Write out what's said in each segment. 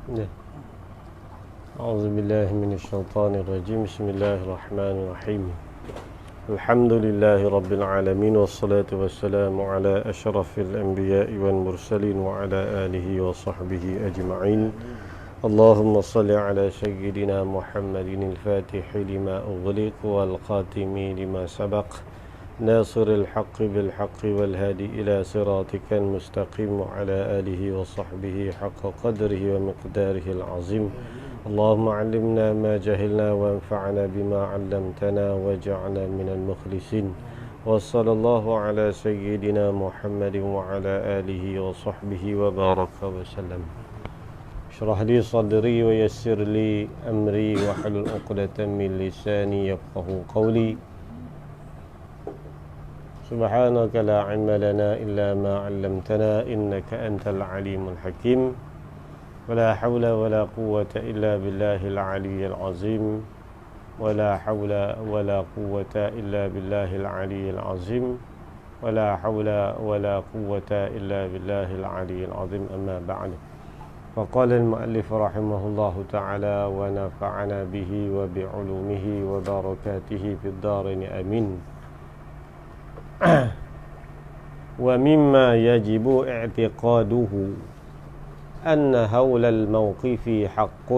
Ya. A'udzubillahi minasyaitonirrajim. Bismillahirrahmanirrahim. Alhamdulillahi rabbil alamin wassalatu wassalamu ala asyrafil anbiya'i wal mursalin wa ala alihi wa sahbihi ajma'in. Allahumma salli ala sayyidina Muhammadin al-fatihi lima ughliq wal khatimi lima sabaq nasiril haqqi bil haqqi wal hadi ila siratikal mustaqim wa ala alihi wa sahbihi haqqa qadrihi wa miqdarihi al-azim. اللهم علمنا ما جهلنا وانفعنا بما علمتنا واجعلنا من المخلصين وصلى الله على سيدنا محمد وعلى آله وصحبه وبارك وسلم. اشرح لي صدري ويسر لي أمري واحلل عقدة من لساني يفقهوا قولي. سبحانك لا علم لنا إلا ما علمتنا إنك أنت العليم الحكيم. ولا حول ولا قوة إلا بالله العلي العظيم ولا حول ولا قوة إلا بالله العلي العظيم ولا حول ولا قوة إلا بالله العلي العظيم. أما بعد، فقال المؤلف رحمه الله تعالى ونفعنا به وبعلومه وبركاته في الدارين آمين. ومما يجب اعتقاده أن هول الموقف حق،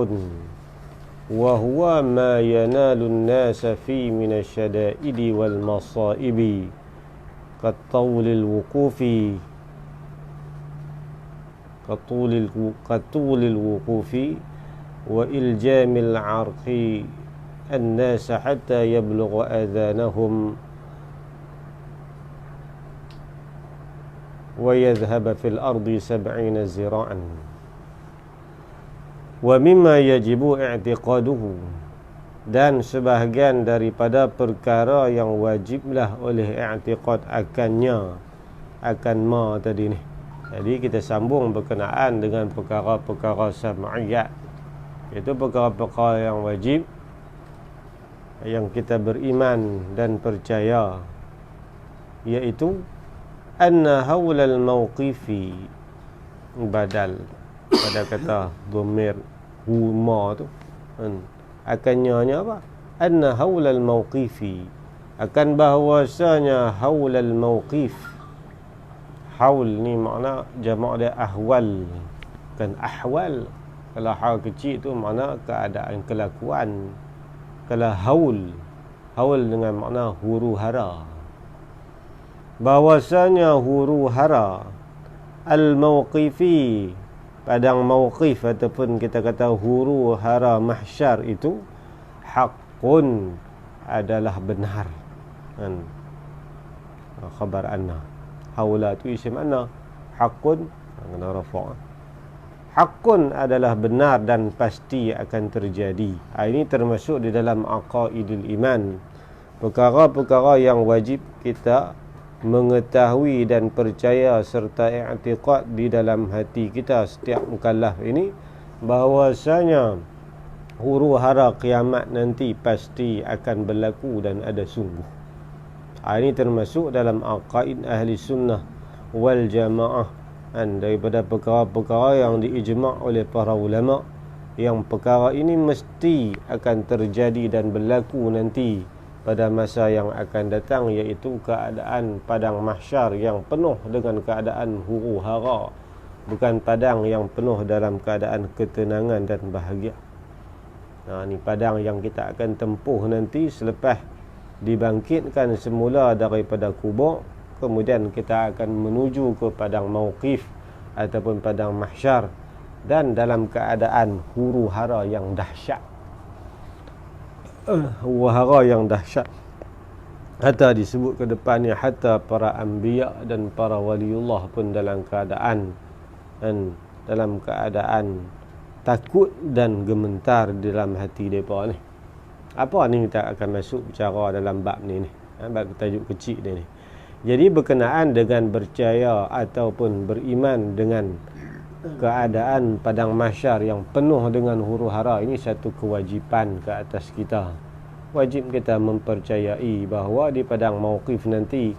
وهو ما ينال الناس فيه من الشدائد والمصائب كطول الوقوف وإلجام العرق الناس حتى يبلغ آذانهم ويذهب في الأرض 70 زراعا. Wa mimma yajibu i'tiqaduhu, dan sebahagian daripada perkara yang wajiblah oleh i'tiqad akannya, akan ma tadi ni. Jadi kita sambung berkenaan dengan perkara-perkara sam'iyat, iaitu perkara-perkara yang wajib yang kita beriman dan percaya, iaitu anna hawlal mawqifi, badal pada kata dhamir huma tu akannya apa? Anna haulal mawqifi, akan bahwasanya haulal mawqif. Haul ni makna jamak dia ahwal, kan ahwal. Kalau hal kecil tu makna keadaan, kelakuan. Kalau haul dengan makna huru hara, bahwasanya huru hara al-mawqifi, padang mawqif ataupun kita kata huru hara mahsyar itu haqqun, adalah benar. Khabar anna, haula tu isim anna, haqqun kena rafa'. Haqqun adalah benar dan pasti akan terjadi. Ini termasuk di dalam aqaidul iman, perkara-perkara yang wajib kita mengetahui dan percaya serta i'tiqad di dalam hati kita setiap mukallaf ini, bahwasanya huru hara kiamat nanti pasti akan berlaku dan ada sungguh. Ini termasuk dalam aqaid ahli sunnah wal jamaah, dan daripada perkara-perkara yang diijma' oleh para ulama, yang perkara ini mesti akan terjadi dan berlaku nanti pada masa yang akan datang, iaitu keadaan padang mahsyar yang penuh dengan keadaan huru hara, bukan padang yang penuh dalam keadaan ketenangan dan bahagia. Ini padang yang kita akan tempuh nanti selepas dibangkitkan semula daripada kubur, kemudian kita akan menuju ke padang mauqif ataupun padang mahsyar, dan dalam keadaan huru hara yang dahsyat. Wahara yang dahsyat, hatta disebut ke depannya hatta para anbiya dan para waliullah pun dalam keadaan takut dan gemetar di dalam hati mereka ni. Apa ni kita akan masuk bicara dalam bab ni bab tajuk kecil ni. Jadi berkenaan dengan percaya ataupun beriman dengan keadaan padang mahsyar yang penuh dengan huru hara, ini satu kewajipan ke atas kita. Wajib kita mempercayai bahawa di padang mauqif nanti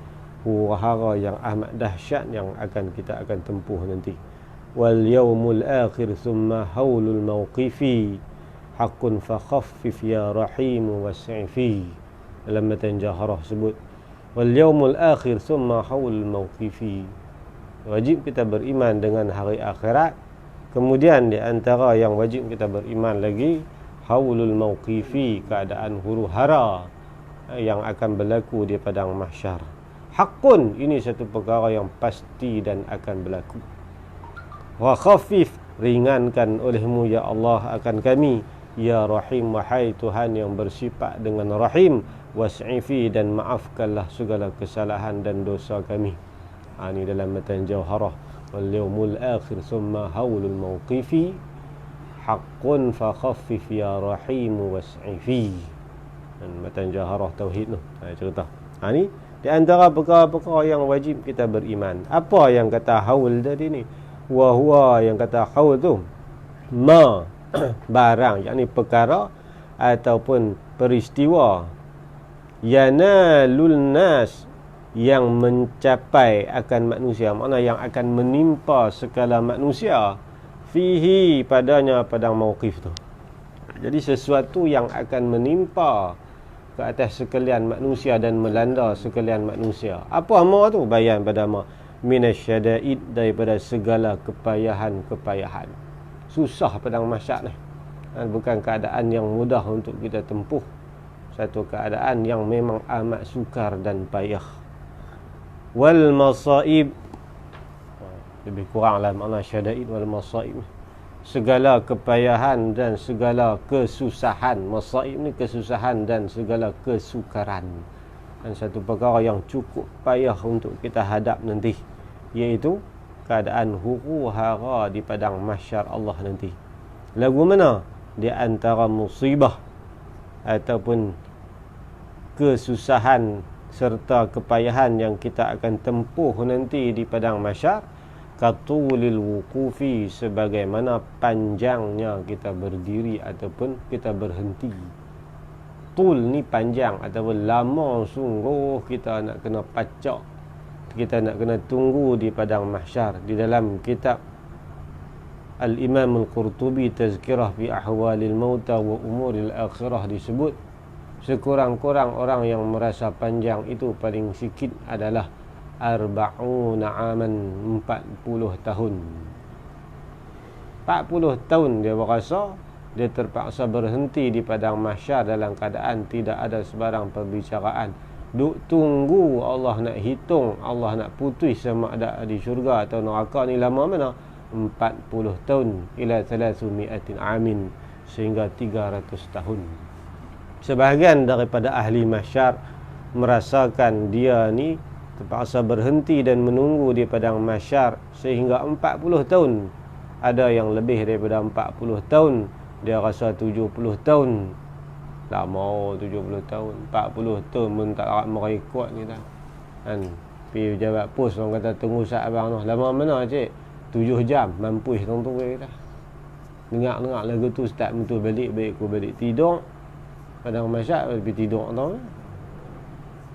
huru hara yang amat dahsyat yang kita akan tempuh nanti. wal yaumul akhir thumma haulul mawqifi haqqun fakhaffif ya rahim was'ifi. Dalam matan Jaharah sebut wal yaumul akhir thumma haulul mawqifi. Wajib kita beriman dengan hari akhirat. Kemudian di antara yang wajib kita beriman lagi haulul mawqifi, keadaan huru hara yang akan berlaku di padang mahsyar. Haqqun, ini satu perkara yang pasti dan akan berlaku. Wa khafif, ringankan olehmu ya Allah akan kami. Ya Rahim, wahai Tuhan yang bersifat dengan Rahim. Was'ifi, dan maafkanlah segala kesalahan dan dosa kami. Ini dalam matan Jawharah. Wal yaumul akhir thumma haulul mawqifi haqqun fa khaffif ya Rahim was'ifi. Dan matan Jawharah tauhid tu cerita. Ni di antara perkara-perkara yang wajib kita beriman. Apa yang kata haul tadi ni? Wa huwa, yang kata haul tu ma barang, yakni perkara ataupun peristiwa yanalul nas, yang mencapai akan manusia, makna yang akan menimpa segala manusia fihi, padanya padang mauqif tu. Jadi sesuatu yang akan menimpa ke atas sekalian manusia dan melanda sekalian manusia. Apa ma tu? Bayan pada ma minasyada'id, daripada segala kepayahan-kepayahan. Susah padang mahsyar ni. Bukan keadaan yang mudah untuk kita tempuh. Satu keadaan yang memang amat sukar dan payah. Wal masaib, lebih kuranglah makna syada'id wal masaib. Segala kepayahan dan segala kesusahan. Masaib ni kesusahan dan segala kesukaran. Dan satu perkara yang cukup payah untuk kita hadap nanti, iaitu keadaan huru hara di padang mahsyar Allah nanti. Lagu mana? Di antara musibah ataupun kesusahan serta kepayahan yang kita akan tempuh nanti di padang mahsyar, katulil wuqufi, sebagaimana panjangnya kita berdiri ataupun kita berhenti. Tul ni panjang ataupun lama sungguh kita nak kena pacak, kita nak kena tunggu di padang mahsyar. Di dalam kitab Al-Imam Al-Qurtubi Tazkirah fi Ahwalil Mauta wa Umuril Akhirah disebut sekurang-kurang orang yang merasa panjang itu paling sikit adalah arba'una aman, 40 tahun. 40 tahun dia berasa dia terpaksa berhenti di padang mahsyar dalam keadaan tidak ada sebarang perbicaraan. Duk tunggu Allah nak hitung, Allah nak putus sama ada di syurga atau neraka ni lama mana? 40 tahun ila 300 amin, sehingga 300 tahun. Sebahagian daripada ahli mahsyar merasakan dia ni terpaksa berhenti dan menunggu di padang mahsyar sehingga 40 tahun. Ada yang lebih daripada 40 tahun, dia rasa 70 tahun. Lama 70 tahun, 40 tahun pun tak dapat merekod kita. Kan pergi pejabat pos orang kata tunggu saat abang tu. Lama mana cik? 7 jam mampus tong-tong kita. Dengar-dengar lagu tu start betul balik, baik aku balik tidur. Padang mahsyar lebih tidur tau.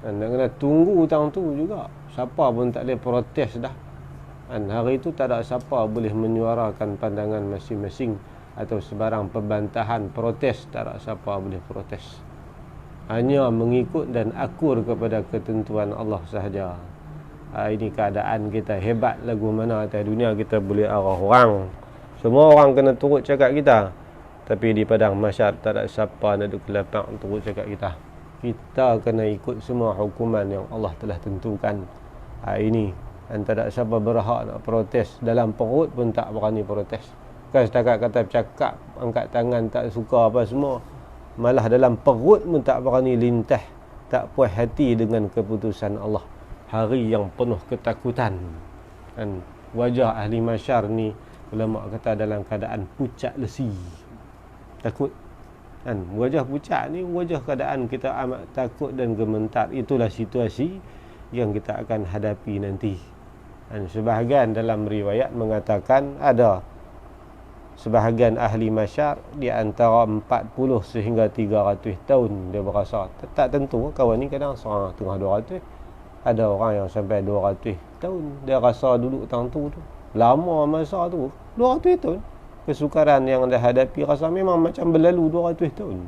Dan kena tunggu tang tu juga. Siapa pun tak boleh protes dah. Dan hari itu tak ada siapa boleh menyuarakan pandangan masing-masing atau sebarang perbantahan protes, tak ada siapa boleh protes. Hanya mengikut dan akur kepada ketentuan Allah sahaja. Ini keadaan kita hebat lagu mana atas dunia kita boleh arah orang. Semua orang kena turut cakap kita. Tapi di padang mahsyar tak ada siapa nak duduk lapang turut cakap kita. Kita kena ikut semua hukuman yang Allah telah tentukan. Ini dan tak ada siapa berhak nak protes. Dalam perut pun tak berani protes. Bukan setakat kata bercakap, angkat tangan tak suka apa semua. Malah dalam perut pun tak berani lintah, tak puas hati dengan keputusan Allah. Hari yang penuh ketakutan. Dan wajah ahli mahsyar ni ulama kata dalam keadaan pucat lesi. Takut. Dan wajah pucat ni wajah keadaan kita amat takut dan gemetar. Itulah situasi yang kita akan hadapi nanti. Dan sebahagian dalam riwayat mengatakan ada sebahagian ahli mahsyar di antara 40 sehingga 300 tahun dia berasa. Tak tentu, kawan ni kadang seorang tengah 200. Ada orang yang sampai 200 tahun dia rasa duduk tang tu. lama masa tu 200 tahun. Kesukaran yang anda hadapi rasa memang macam berlalu 200 tahun.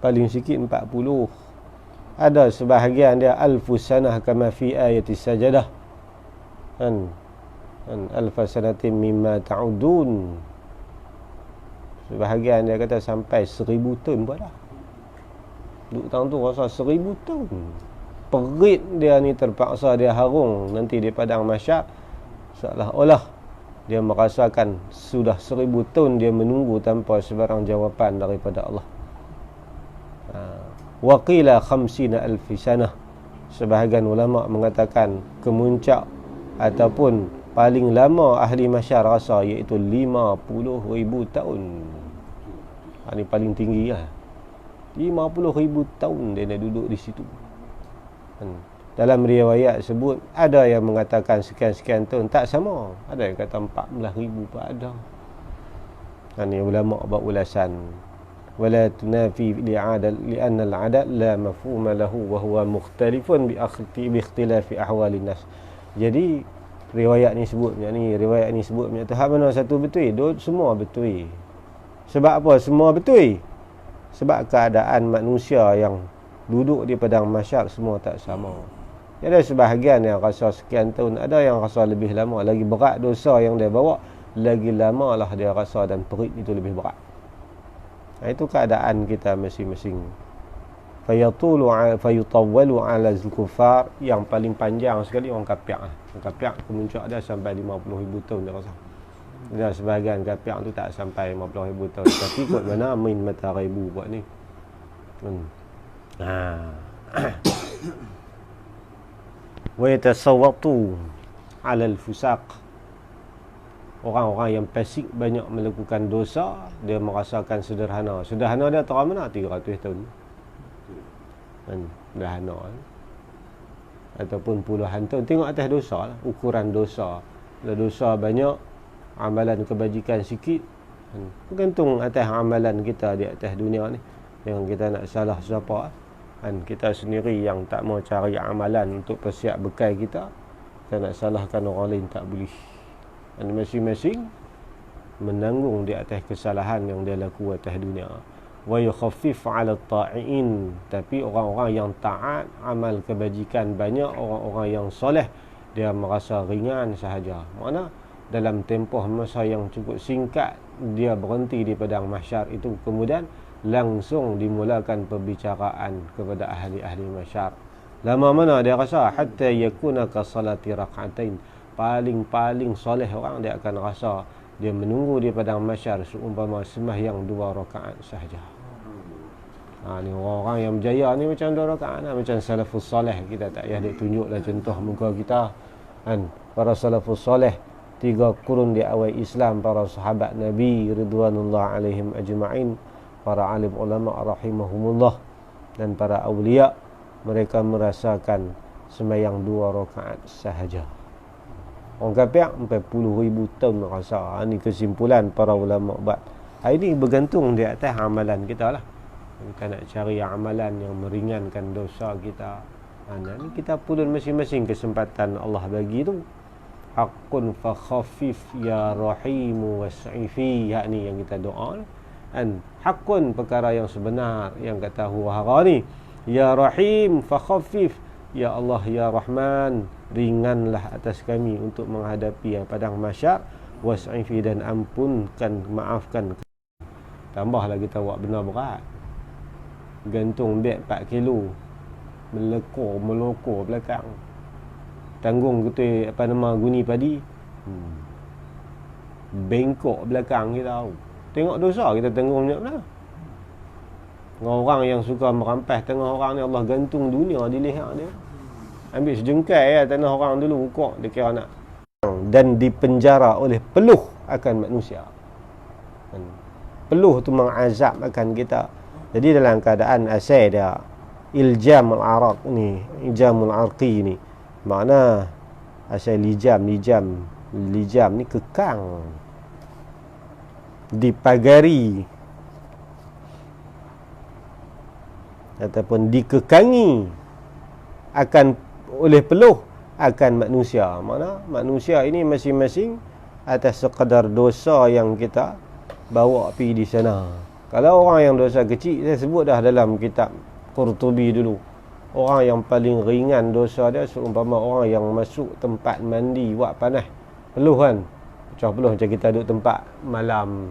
Paling sikit 40. Ada sebahagian dia alfus sanah kama fi ayatis sajadah. Kan alfa sanatin mimma ta'udun. Sebahagian dia kata sampai 1000 tahun pun dah. Duk tang tu rasa 1000 tahun. Perit dia ni terpaksa dia harung nanti di padang mahsyar, seolah-olah dia merasakan sudah 1000 tahun dia menunggu tanpa sebarang jawapan daripada Allah. Wa qila 50,000 sanah. Sebahagian ulama mengatakan kemuncak ataupun paling lama ahli mahsyar rasa iaitu 50,000 tahun. Ini paling tinggi lah. 50,000 tahun dia nak duduk di situ. Dalam riwayat sebut ada yang mengatakan sekian-sekian tahun, tak sama. Ada yang kata 14,000 pun ada. Ini ulama buat ulasan. Wala tunafi li'anna al-'adad la mafhuma lahu wa huwa mukhtalifun bi ikhtilafi ahwalin nas. Jadi riwayat ni sebut hak mana satu betul? Semua betul. Sebab apa semua betul? Sebab keadaan manusia yang duduk di padang mahsyar semua tak sama. Ada sebahagian yang rasa sekian tahun, ada yang rasa lebih lama, lagi berat dosa yang dia bawa, lagi lama lah dia rasa dan perit itu lebih berat. Itu keadaan kita masing-masing. Fayutawwalu 'ala al-kuffar, yang paling panjang sekali orang kafir. Orang kafir kemuncak dia sampai 50,000 tahun dia rasa. Dan sebahagian kafir tu tak sampai 50,000 tahun. Tapi kot mana main mata ribu buat ni. Wa yatasawwatu 'ala al-fusaq. Orang-orang yang fasik banyak melakukan dosa, dia merasakan sederhana. Sederhana dia tahu mana 300 tahun. Sederhana. Ataupun puluhan tahun. Tengok atas dosa lah. Ukuran dosa. Kalau dosa banyak, amalan kebajikan sikit, bergantung atas amalan kita di atas dunia ni. Yang kita nak salah siapa, kita sendiri yang tak mau cari amalan untuk persiap bekal kita nak salahkan orang lain tak boleh. Masing-masing menanggung di atas kesalahan yang dia laku atas dunia. Wa yukhaffif 'ala at-ta'iin. Tapi orang-orang yang taat, amal kebajikan banyak, orang-orang yang soleh, dia merasa ringan sahaja. Makna dalam tempoh masa yang cukup singkat dia berhenti di padang mahsyar itu, kemudian langsung dimulakan perbicaraan kepada ahli-ahli mahsyar. Lama mana dia rasa? Hatta yakuna ka salati rak'atain. Paling soleh orang dia akan rasa dia menunggu di padang mahsyar seumpama sembahyang 2 rakaat sahaja. Ni orang yang berjaya ni macam 2 rakaat lah. Macam salafus soleh. Kita tak payah dia tunjuklah contoh muka kita. Para salafus soleh, 3 kurun di awal Islam, para sahabat Nabi ridwanullah alaihim ajma'in, para alim ulama rahimahumullah, dan para awliya, mereka merasakan sembahyang 2 rakaat sahaja. Orang kafir 40,000 tahun rasa. Ini kesimpulan para ulama buat. Ini bergantung di atas amalan kita lah. Kita nak cari amalan yang meringankan dosa kita. Ini kita pulun masing-masing kesempatan Allah bagi tu. Haqqun fa khafif ya rahimu was'ifi. Hak ni yang kita doa. Haqqun, perkara yang sebenar, yang kata huru-hara ni. Ya rahim fa khafif. Ya Allah ya Rahman, ringanlah atas kami untuk menghadapi padang mahsyar. Was'ifi, dan ampunkan, maafkan. Tambahlah kita buat benar berat. Gantung beg 4 kilo, melokor belakang. Tanggung kita guni padi, bengkok belakang kita. Tengok dosa kita tanggung banyak mana. Orang yang suka merampas tengah orang ni, Allah gantung dunia di leher dia. Ambil sejengkai tanah orang dulu, ukok dia kira nak. Dan dipenjara oleh peluh akan manusia. Peluh tu mengazab akan kita. Jadi dalam keadaan asal dia iljam al-araq ni, iljamul arqi ni, makna asal lijam ni kekang, dipagari ataupun dikekangi akan oleh peluh akan manusia. Mana manusia ini masing-masing atas sekadar dosa yang kita bawa pergi di sana. Kalau orang yang dosa kecil, saya sebut dah dalam kitab Qurtubi dulu, orang yang paling ringan dosa dia seumpama orang yang masuk tempat mandi buat panas peluh kan, pecah peluh macam kita duduk tempat malam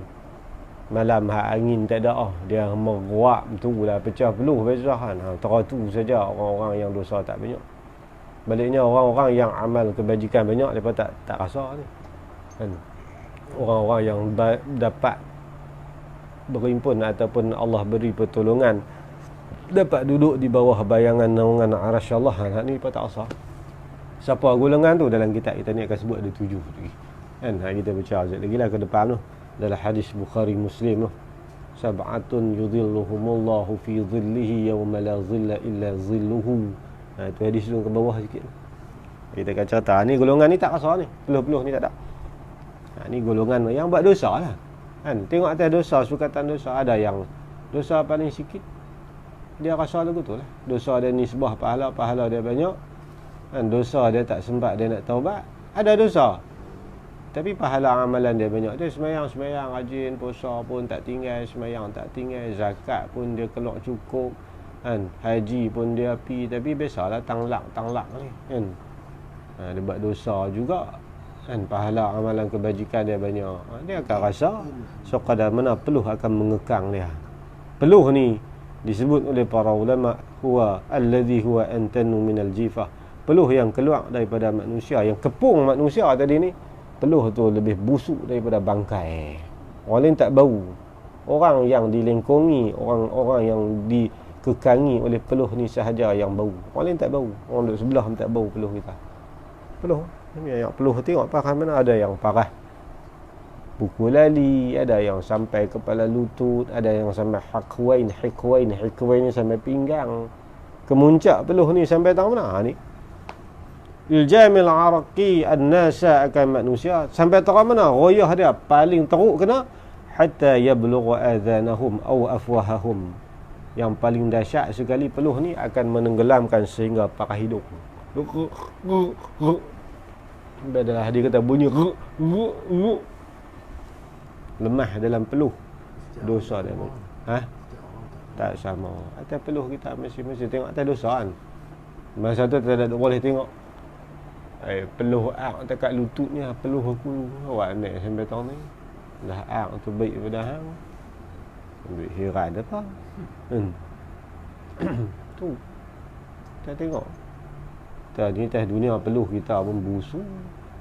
angin tak ada, dia meruap tu lah pecah peluh besar kan. Teratu saja orang-orang yang dosa tak banyak. Baliknya orang-orang yang amal kebajikan banyak, mereka tak rasa ni kan. Orang-orang yang dapat berimpun ataupun Allah beri pertolongan, dapat duduk di bawah bayangan naungan arasy Allah, ni mereka tak rasa. Siapa golongan tu dalam kitab kita ni akan sebut ada 7 lagi kan. Kita baca lagi lah ke depan tu dalam hadis Bukhari Muslim tu, sab'atun yudhilluhumullahu fi dhillihi yawma la dhilla illa dhilluhu. Itu hadis tu ke bawah sikit. Kita akan cerita ni golongan ni tak rasa ni, peluh-peluh ni tak ada. Ni golongan yang buat dosa lah kan. Tengok atas dosa, sukatan dosa, ada yang dosa paling sikit dia rasa lagu tu lah. Dosa dia nisbah pahala dia banyak kan. Dosa dia tak sempat dia nak taubat, ada dosa tapi pahala amalan dia banyak. Dia semayang rajin, puasa pun tak tinggal, semayang tak tinggal, zakat pun dia keluar cukup kan, haji pun dia pi, tapi biasalah tanglak ni kan. Dia buat dosa juga kan, pahala amalan kebajikan dia banyak. Dia akan rasa sekadar mana peluh akan mengekang dia. Peluh ni disebut oleh para ulama huwa alladhi huwa antanu minal jifah. Peluh yang keluar daripada manusia, yang kepung manusia tadi ni, peluh tu lebih busuk daripada bangkai. Orang lain tak bau. Orang yang dilengkungi, orang yang dikekangi oleh peluh ni sahaja yang bau. Orang lain tak bau. Orang duduk sebelah tak bau peluh kita. Peluh yang peluh tengok parah mana, ada yang parah buku lali, ada yang sampai kepala lutut, ada yang sampai hikwain ni sampai pinggang. Kemuncak peluh ni sampai tang mana ni? Iljamil araqi an-nasa akan manusia sampai tang mana? Royah dia paling teruk kena hatta yablugha adhanahum aw afwahahum. Yang paling dahsyat sekali peluh ni akan menenggelamkan sehingga pakai hidung. Badalah dia kata bunyi lemah dalam peluh dosa dia. Tak sama. Atas peluh kita mesti tengok atas dosa kan. Masa tu tak boleh tengok peluh ak dekat lututnya, peluh aku awak naik sampai tahun ni dah ak tu baik pada hang. Ambil heran apa tu kita tengok ni atas dunia peluh kita pun busuk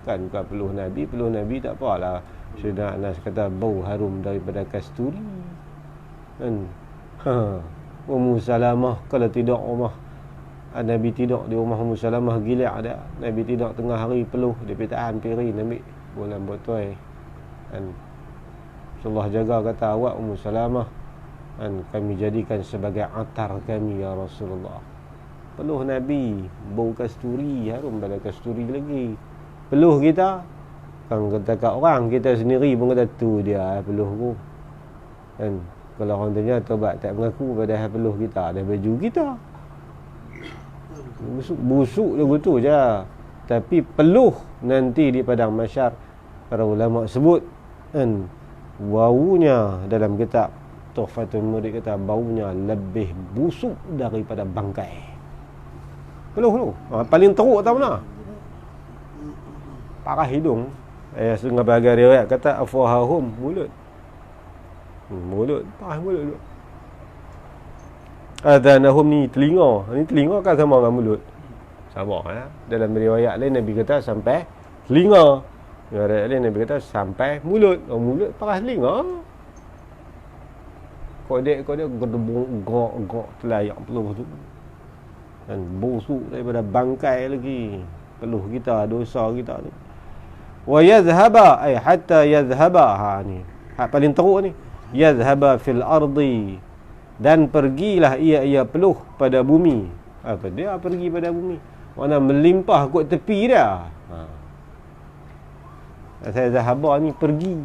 kan. Bukan peluh Nabi tak apalah. Sayyidina Anas kata bau harum daripada kasturi kan. Ummu Salamah kalau tidur rumah Nabi tidur di rumah Ummu Salamah gila ada. Nabi tidur tengah hari peluh dia tahan pirin ambil bulan botol kan. Allah jaga kata awak Ummu Salamah kan, kami jadikan sebagai atar kami ya Rasulullah. Peluh Nabi bau kasturi, harum pada kasturi lagi. Peluh kita kan, kata kat orang kita sendiri pun kata tu dia peluh ku kan. Kalau orang tanya tobat tak mengaku padahal peluh kita ada baju kita busuk lagu tu je. Tapi peluh nanti di padang mahsyar para ulama sebut kan, baunya dalam kitab Tuhfatul Murid kata baunya lebih busuk daripada bangkai. Peluh tu paling teruk tahu mana? Parah hidung. Setengah bahagian riwayat kata afwahahum, mulut. Parah mulut tu. Adhanahum ni telinga. Ni telinga kan sama dengan mulut. Sama ya. Dalam riwayat lain Nabi kata sampai telinga. Riwayat lain Nabi kata sampai mulut. Mulut parah telinga. Kodek gedebung gok telayak peluh tu. Dan busuk daripada bangkai lagi peluh kita, dosa kita ni. Wa yadhhaba ay hatta yadhhaba ni paling teruk ni, yadhhaba fil ardi, dan pergilah ia peluh pada bumi. Apa dia pergi pada bumi? Mana melimpah kot tepi dia. Saya zahaba ni pergi.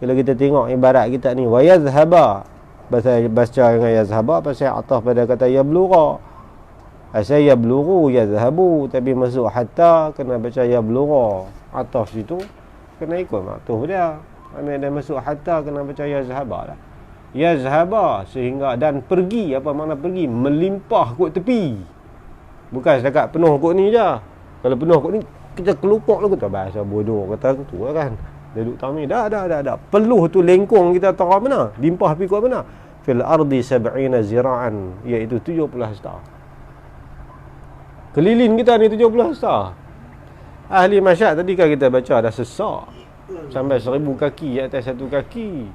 Kalau kita tengok ibarat kita ni wa yadhhaba, baca dengan yazhaba pasal atas pada kata yablugha. Asal ya bluru ya zahabu, tapi masuk hatta kena baca ya blura. Atas situ kena ikut maktuf dia. Mana dia masuk hatta kena baca ya zahaba lah. Ya zahaba sehingga dan pergi, apa makna pergi? Melimpah kot tepi. Bukan setakat penuh kot ni je. Kalau penuh kot ni kita kelupuk lah, kita bahasa bodoh kata tu lah kan. Dia duduk tahu ni dah. Peluh tu lengkung kita tahu mana? Limpah pergi kot mana? Fil ardi sab'ina zira'an, iaitu 70 hasta. Keliling kita ni 70 hasta. Ahli masyad tadi kan kita baca dah sesak sampai 1000 kaki atas satu kaki.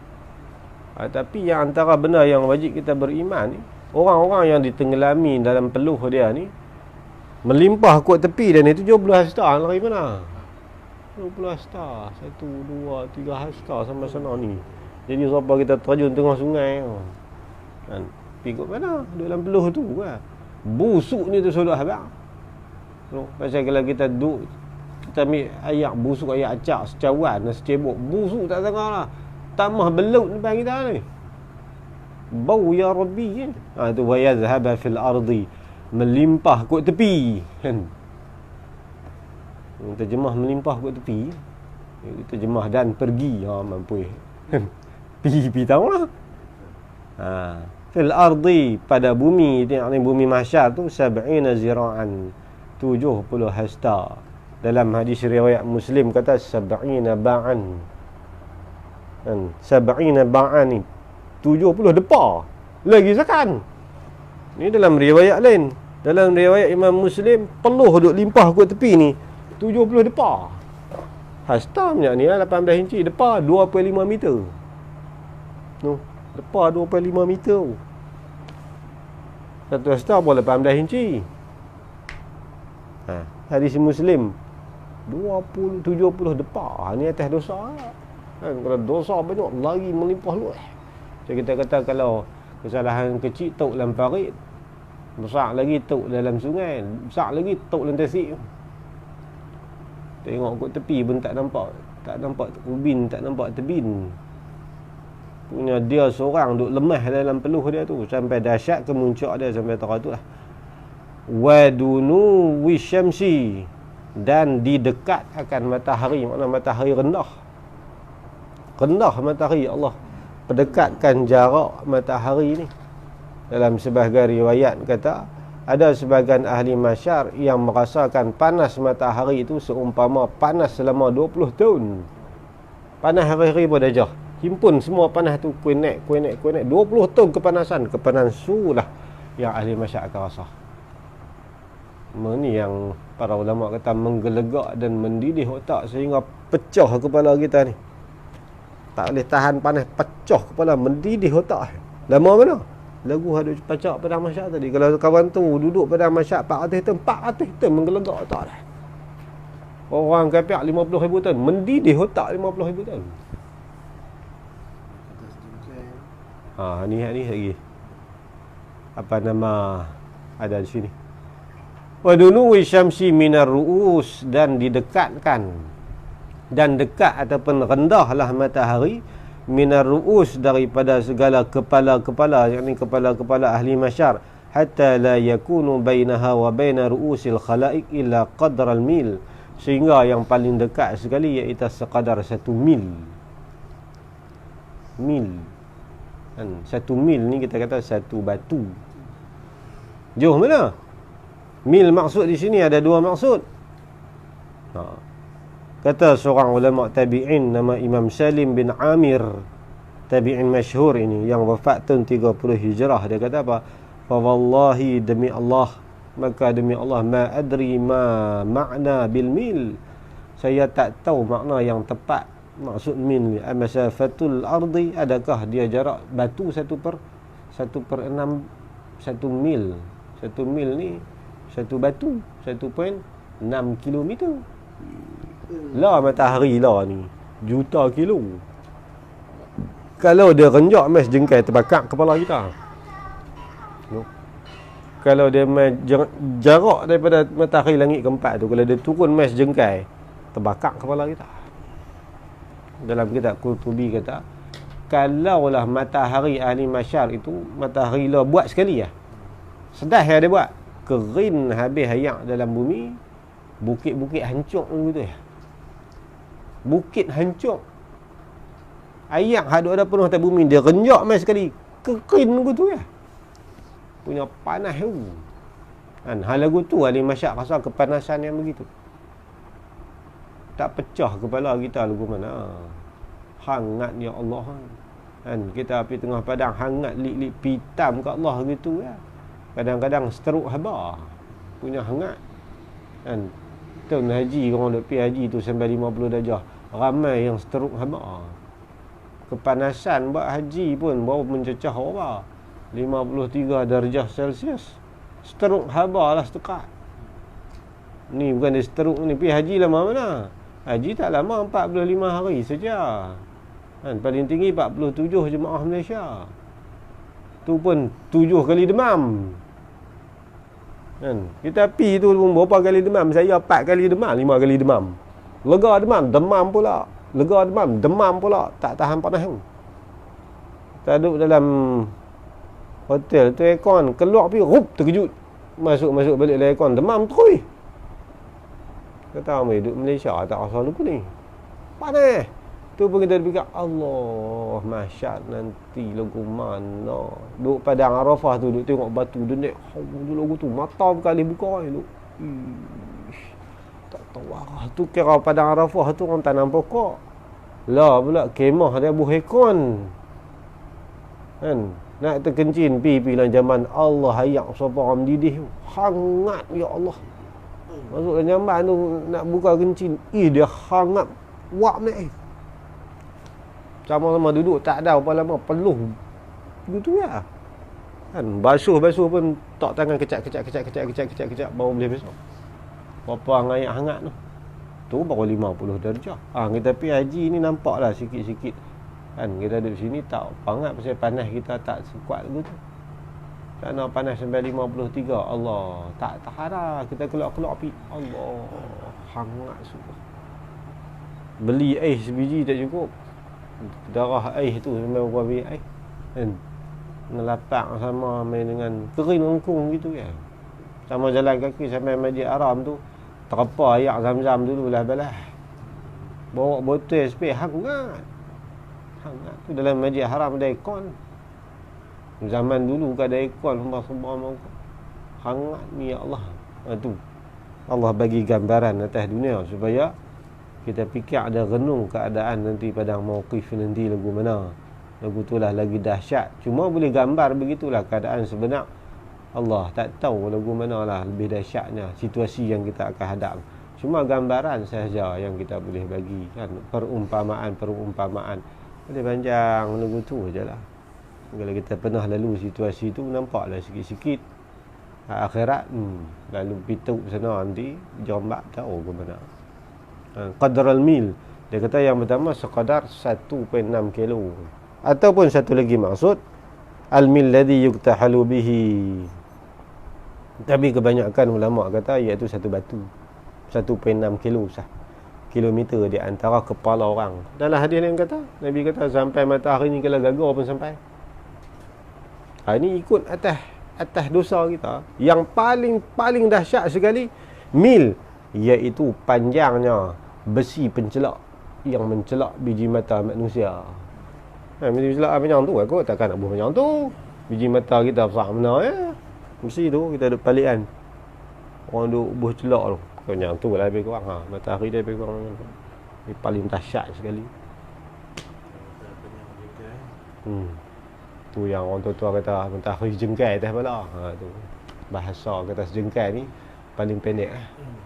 Tapi yang antara benda yang wajib kita beriman ni, orang-orang yang ditenggelami dalam peluh dia ni melimpah kot tepi dan ni 70 hasta lari mana? 20 hasta, 1, 2, 3 hasta sampai sana ni. Jadi siapa kita terjun tengah sungai kan, pergi kot mana? Dalam peluh tu kan. Busuk ni tu sudah habis. Pasal kalau kita duduk, kita ambil ayak busuk, ayak acak secawan dan secebok, busuk tak tengah lah, tamah belut depan kita ni, bau ya Rabbi kan. Tu wa yazhaba fil ardi, melimpah kot tepi kan. Terjemah melimpah kot tepi, terjemah dan pergi, mampu pergi tahu lah. Fil ardi, pada bumi, yakni bumi mahsyar tu, 70 zira'an, 70 hasta. Dalam hadis riwayat Muslim kata 70 ba'an. Kan 70 ba'an ni 70 depa. Lagi sekan. Ni dalam riwayat lain. Dalam riwayat Imam Muslim, peluh duk limpah kot tepi ni 70 depa. Hasta punya ni 18 inci, depa 2.5 meter. Depa 2.5 meter. Satu hasta pun 18 inci. Hadis Muslim 70 depa. Ni atas dosa kan. Kalau dosa banyak, lari melimpah luas. So kita kata kalau kesalahan kecil tok dalam parit, besar lagi tok dalam sungai, besar lagi tok dalam tasik. Tengok kot tepi pun tak nampak ubin, tak nampak tebin. Punya dia seorang duk lemah dalam peluh dia tu, sampai dahsyat kemuncak dia sampai teratur lah. Wadunu wisyamsi, dan di dekat akan matahari. Makna matahari rendah matahari. Allah perdekatkan jarak matahari ni. Dalam sebahagian riwayat kata, ada sebahagian ahli masyar yang merasakan panas matahari itu seumpama panas selama 20 tahun. Panas hari-hari pada jah, himpun semua panas tu, kuenek 20 tahun kepanasan su lah yang ahli masyar akan rasa. Ini yang para ulama kata menggelegak dan mendidih otak sehingga pecah kepala kita ni. Tak boleh tahan panas, pecah kepala, mendidih otak. Lama mana? Lagu hadut pacak padang masyarakat tadi. Kalau kawan tu duduk padang masyarakat 400 tahun menggelegak otak dah. Orang kafir 50,000 tahun, mendidih otak 50,000 tahun. Ni lagi. Apa nama ada di sini? Wadunu wisyamsi minar ru'us, dan didekatkan dan dekat ataupun rendahlah matahari minar ru'us, daripada segala kepala-kepala, yakni kepala-kepala ahli masyar, hatta la yakunu bainaha wa baina ru'usil khalaiq illa qadra al-mil, sehingga yang paling dekat sekali iaitu sekadar 1 mil. Kan 1 mil ni kita kata 1 batu. Jauh mana? Mil maksud di sini ada 2 maksud. Kata seorang ulama tabi'in nama Imam Salim bin Amir, tabi'in masyhur ini yang wafat tahun 30 Hijrah, dia kata apa? Fa wallahi, demi Allah, maka demi Allah, ma adri ma makna bil mil, saya tak tahu makna yang tepat maksud mil ni. Amasafatul ardi, adakah dia jarak batu 1/6 1 mil. 1 mil ni satu batu 1.6 kilometer. Lah matahari lah ni juta kilo. Kalau dia renjak mes jengkai terbakar kepala kita. Kalau dia jarak daripada matahari langit keempat tu, kalau dia turun mes jengkai, terbakar kepala kita. Dalam kitab Qurtubi kata, kalaulah matahari ahli masyar itu, matahari lah buat sekali lah, sedar dia buat, kering habis ayak dalam bumi, bukit-bukit hancur gitu ya. Bukit hancur. Ayak ada penuh atas bumi, dia renjak mai sekali, kering gitu ya. Punya panas tu. Kan hal lagu tu ahli masyak rasa kepanasan yang begitu. Tak pecah kepala kita lagu mana. Hangat ya Allah. Kan kita api tengah padang hangat lik-lik pitam kat Allah gitu ya. Kadang-kadang seteruk haba. Punya hangat. Kan tahun haji orang duk pi haji tu sampai 50 darjah. Ramai yang seteruk haba. Kepanasan buat haji pun baru mencecah apa? 53 darjah Celsius. Seteruk haba lah setekat. Ni bukan dia seteruk ni, pergi haji lama mana? Haji tak lama, 45 hari saja. Kan paling tinggi 47 jemaah Malaysia. Tu pun 7 kali demam. Kan kita pi tu pun berapa kali demam? Saya 4 kali demam, 5 kali demam. Lega demam, demam pula. Lega demam, demam pula. Tak tahan panas tu. Kita duduk dalam hotel tu, aircon keluar pergi, rup, terkejut. Masuk balik dalam aircon, demam terus. Kata kami duduk Malaysia tak rasa lupa ni. Panas. Tu pun kita fikir, Allah, masyad nanti lagu mana. Duduk padang Arafah tu, duduk tengok batu dia naik. Duduk lagu tu, mata berkali buka je. Tak tahu arah tu, kira padang Arafah tu orang tanam pokok. Lah pula kemah dia buh aircon. Kan nak terkencin pi dalam zaman Allah hayak siapa orang mendidih, hangat ya Allah. Masuk dalam jamban tu nak buka kencin, dia hangat wak ni. Sama-sama duduk tak ada apa lama peluh gitu ya. Kan basuh pun tak tangan kecak baru boleh besok. Berapa air hangat tu. Tu baru 50 darjah. Kita pergi haji ni nampaklah sikit-sikit. Kan kita duduk sini tak hangat pasal panas kita tak sekuat gitu. Sana panas sampai 53. Allah, tak tahan dah. Kita keluar api. Allah, hangat sungguh. Beli air sebiji tak cukup. Darah air tu memang gua ambil air. Kan ngelapak sama main dengan kering lengkung gitu ya. Sama jalan kaki sampai Masjid Haram tu, terpa air Zam-Zam dulu belah-belah. Bawa botol spray hangat. Hangat tu dalam Masjid Haram ada aircon. Zaman dulu kan ada aircon semua hangat ni ya Allah. Tu Allah bagi gambaran atas dunia supaya kita fikir ada renung keadaan nanti padang mauqif nanti lagu mana. Lagu tu lah lagi dahsyat. Cuma boleh gambar begitulah keadaan sebenar. Allah tak tahu lagu mana lah lebih dahsyatnya situasi yang kita akan hadap. Cuma gambaran sahaja yang kita boleh bagi kan, perumpamaan. Boleh panjang lagu tu je lah. Kalau kita pernah lalu situasi tu, nampaklah sikit-sikit. Akhirat lalu pituk sana nanti Jombak tahu ke mana. Qadar al-mil, dia kata yang pertama sekadar 1.6 kilo. Ataupun satu lagi maksud al-mil ladhi yuktahalu bihi. Tapi kebanyakan ulama kata iaitu satu batu 1.6 kilo sah. Kilometer di antara kepala orang. Dalam hadis yang kata, Nabi kata sampai matahari ni kalau gagal pun sampai. Ini ikut atas dosa kita. Yang paling dahsyat sekali mil, iaitu panjangnya besi pencelak yang mencelak biji mata manusia. Biji pencelak panjang tu aku takkan nak buat panjang tu. Biji mata kita besar mana ya. Mesti tu kita ada palian. Orang duk buh celak tu. Panjang tu lah lebih kurang. Matahari dia lebih kurang. Ini paling dahsyat sekali. Tu yang orang tua kata matahari jengkai atas kepala. Tu bahasa kata sejengkai ni paling pendek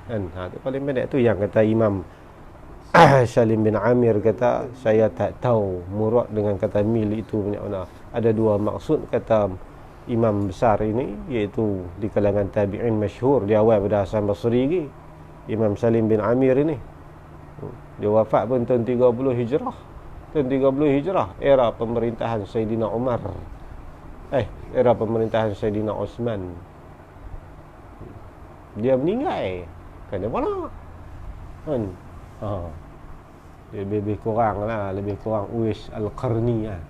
kan. Tu paling pendek tu yang kata Imam Salim bin Amir kata, saya tak tahu murad dengan kata mil itu punya mana. Ada dua maksud kata imam besar ini, iaitu di kalangan tabi'in masyhur di awal pada Hasan Basri ni, Imam Salim bin Amir ini. Dia wafat pun tahun 30 Hijrah. Tahun 30 Hijrah, era pemerintahan Sayyidina Umar. Era pemerintahan Sayyidina Osman. Dia meninggal. Kenapa nak? Kan? Dia lebih kurang lah, lebih kurang Uwais Al-Qarni lah.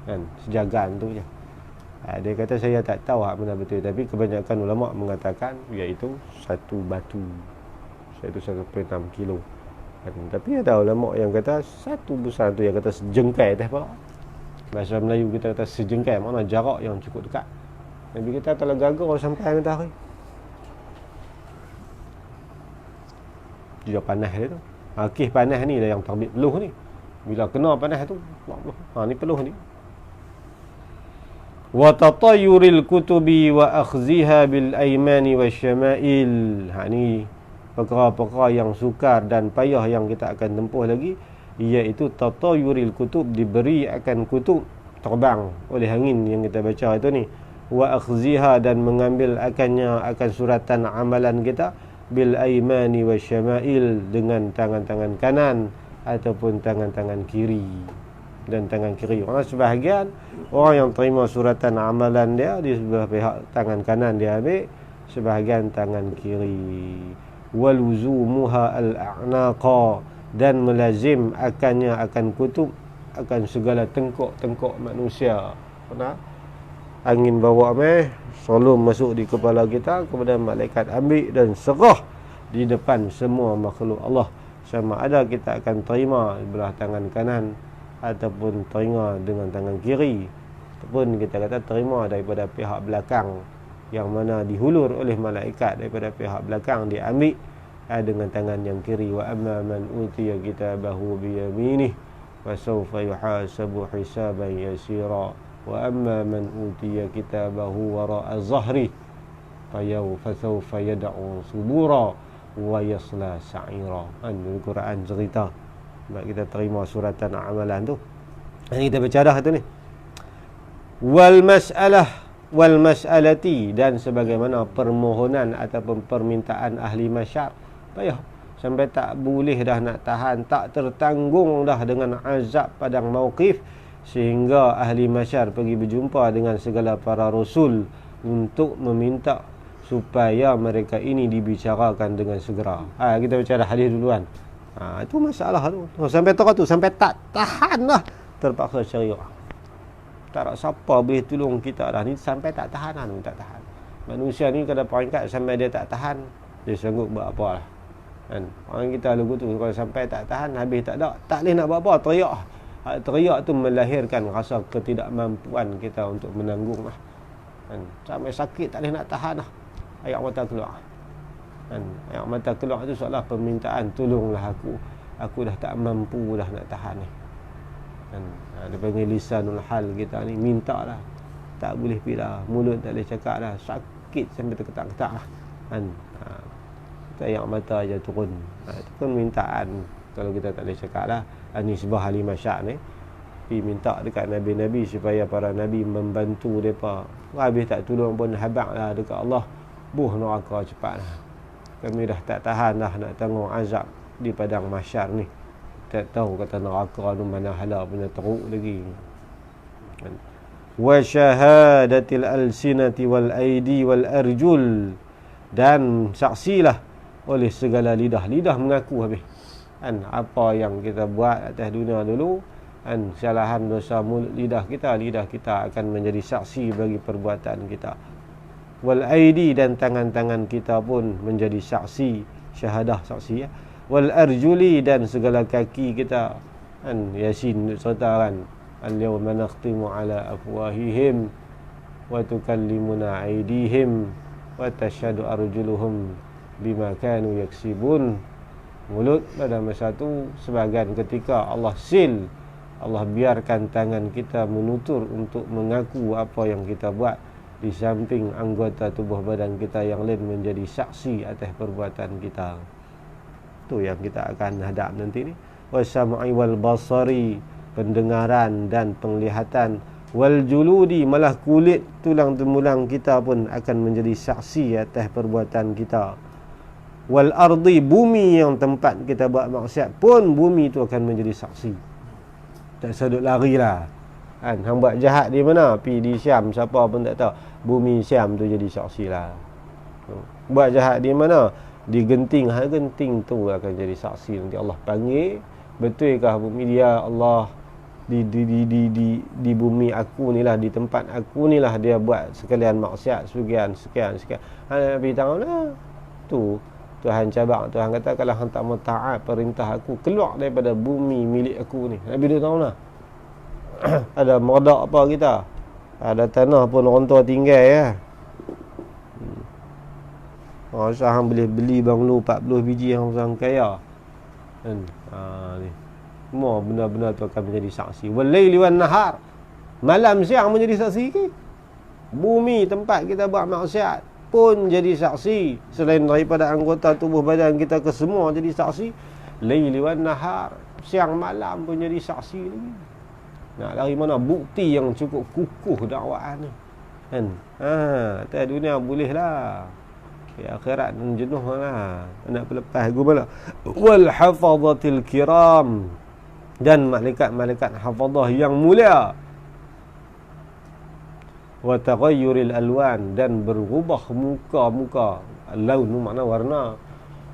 Kan? Sejagan tu je. Dia kata saya tak tahu hak mana betul, tapi kebanyakan ulama mengatakan iaitu satu batu, iaitu 1.6 kilo. Tapi ada ulama yang kata satu besar tu, yang kata sejengkai atas pula. Bahasa Melayu kita kata sejengkai, makna jarak yang cukup dekat. Nabi kita kalau gagal sampai matahari, dia panas dia tu. Kes panas ni lah yang terbit peluh ni. Bila kena panas tu, ni peluh ni. Wa tatayuril kutubi wa akhziha bil aymani wasyama'il. Ni perkara-perkara yang sukar dan payah yang kita akan tempuh lagi, iaitu tatayuril kutub, diberi akan kutub, terbang oleh angin yang kita baca itu ni. Wa akhziha, dan mengambil akannya, akan suratan amalan kita, bil aymani wasyama'il, dengan tangan-tangan kanan ataupun tangan-tangan kiri. Dan tangan kiri, sebahagian orang yang terima suratan amalan dia di sebelah pihak tangan kanan dia ambil, sebahagian tangan kiri. Waluzumuha al-a'naqa, dan melazim akannya, akan kutub, akan segala tengkok-tengkok manusia. Angin bawa selalu masuk di kepala kita, kemudian malaikat ambil dan serah di depan semua makhluk Allah, sama ada kita akan terima belah tangan kanan ataupun terima dengan tangan kiri, ataupun kita kata terima daripada pihak belakang, yang mana dihulur oleh malaikat daripada pihak belakang, diambil dengan tangan yang kiri. Wa amma man utiya kitabahu biyaminih wa sawfa yuhasabu hisaban yasira wa amma man utiya kitabahu wara'a zahri fasawfa yad'u subura wa yasla sa'ira. Al-Quran cerita sebab kita terima suratan amalan tu. Yang kita baca dah tu ni. Wal mas'alati, dan sebagaimana permohonan ataupun permintaan ahli masyar. Payah sampai tak boleh dah nak tahan, tak tertanggung dah dengan azab padang mauqif, sehingga ahli masyar pergi berjumpa dengan segala para rasul untuk meminta supaya mereka ini dibicarakan dengan segera. Kita baca dah hadis duluan. Itu masalah tu. Sampai tu sampai tak tahan dah, terpaksa syariah. Tak ada siapa boleh tolong kita dah ni, sampai tak tahan lah, tak tahan. Manusia ni kada peringkat sampai dia tak tahan, dia sanggup buat apa lah. Kan? Orang kita lugu tu kalau sampai tak tahan, habis tak boleh nak buat apa, teriak. Teriak tu melahirkan rasa ketidakmampuan kita untuk menanggung lah. Kan? Sampai sakit tak boleh nak tahan lah, air mata keluar. Kan? Air mata keluar tu seolah permintaan, tolonglah aku dah tak mampu dah nak tahan ni. Kan? Dia panggil lisanul hal kita ni, minta lah, tak boleh pilih, mulut tak boleh cakap dah, sakit sampai terketak-ketak lah. Kan? Air mata aja turun. Itu permintaan. Kalau kita tak boleh cakap lah, ni sebuah ahli masyar ni pergi minta dekat Nabi-Nabi supaya para Nabi membantu mereka. Habis tak tolong pun habaq lah dekat Allah, buh neraka cepat lah. Kami dah tak tahan dah nak tanggung azab di padang mahsyar ni. Tak tahu kata neraka tu mana hala punya teruk lagi. Wa syahadatil alsinati wal aidi wal arjul, dan saksilah oleh segala lidah. Lidah mengaku habis. Kan, apa yang kita buat atas dunia dulu, kan, kesalahan dosa mulut lidah kita akan menjadi saksi bagi perbuatan kita. Wal aidi, dan tangan-tangan kita pun menjadi saksi, syahadah saksi ya. Wal arjuli, dan segala kaki kita, kan, Yasin serta kan, al-yawma nakhtimu ala afwahihim wa tukallimuna aydihim wa tashhadu arjuluhum bima kanu yaksibun. Mulut pada masa tu sebahagian ketika Allah sil, Allah biarkan tangan kita menutur untuk mengaku apa yang kita buat, di samping anggota tubuh badan kita yang lain menjadi saksi atas perbuatan kita. Itu yang kita akan hadap nanti ni. Wasam'i wal basari, pendengaran dan penglihatan. Wal juludi, malah kulit tulang temulang kita pun akan menjadi saksi atas perbuatan kita. Wal ardi, bumi yang tempat kita buat maksiat pun bumi tu akan menjadi saksi. Tak sedut lari lah. Kan, hang buat jahat di mana? Pi di Syam, siapa pun tak tahu. Bumi Syam tu jadi saksi lah. Buat jahat di mana? Di Genting, Genting tu akan jadi saksi nanti. Allah panggil, betulkah bumi dia Allah di bumi aku ni lah, di tempat aku ni lah dia buat sekalian maksiat sekian. Nabi tahu lah tu Tuhan cabak. Tuhan kata kalau hang tak mau taat perintah aku, keluar daripada bumi milik aku ni. Nabi dia tahu lah. Ada merdak apa kita, ada tanah pun orang tua tinggal ya. Masa hang boleh beli banglo 40 biji hang sang kaya kan. Ni semua benar-benar tu akan menjadi saksi. Walaili wan nahar, malam siang menjadi saksi ke? Bumi tempat kita buat maksiat pun jadi saksi. Selain daripada anggota tubuh badan kita ke semua jadi saksi. Laili wan nahar, siang malam pun jadi saksi lagi. Nak dari mana bukti yang cukup kukuh dakwaan ni kan? Atas dunia boleh lah, di akhirat jenuh lah, nak berlepas gua. Wal hafazatil kiram, dan malaikat-malaikat hafazah yang mulia. Wa taghayyuril alwan, dan berubah muka-muka. Laun makna warna.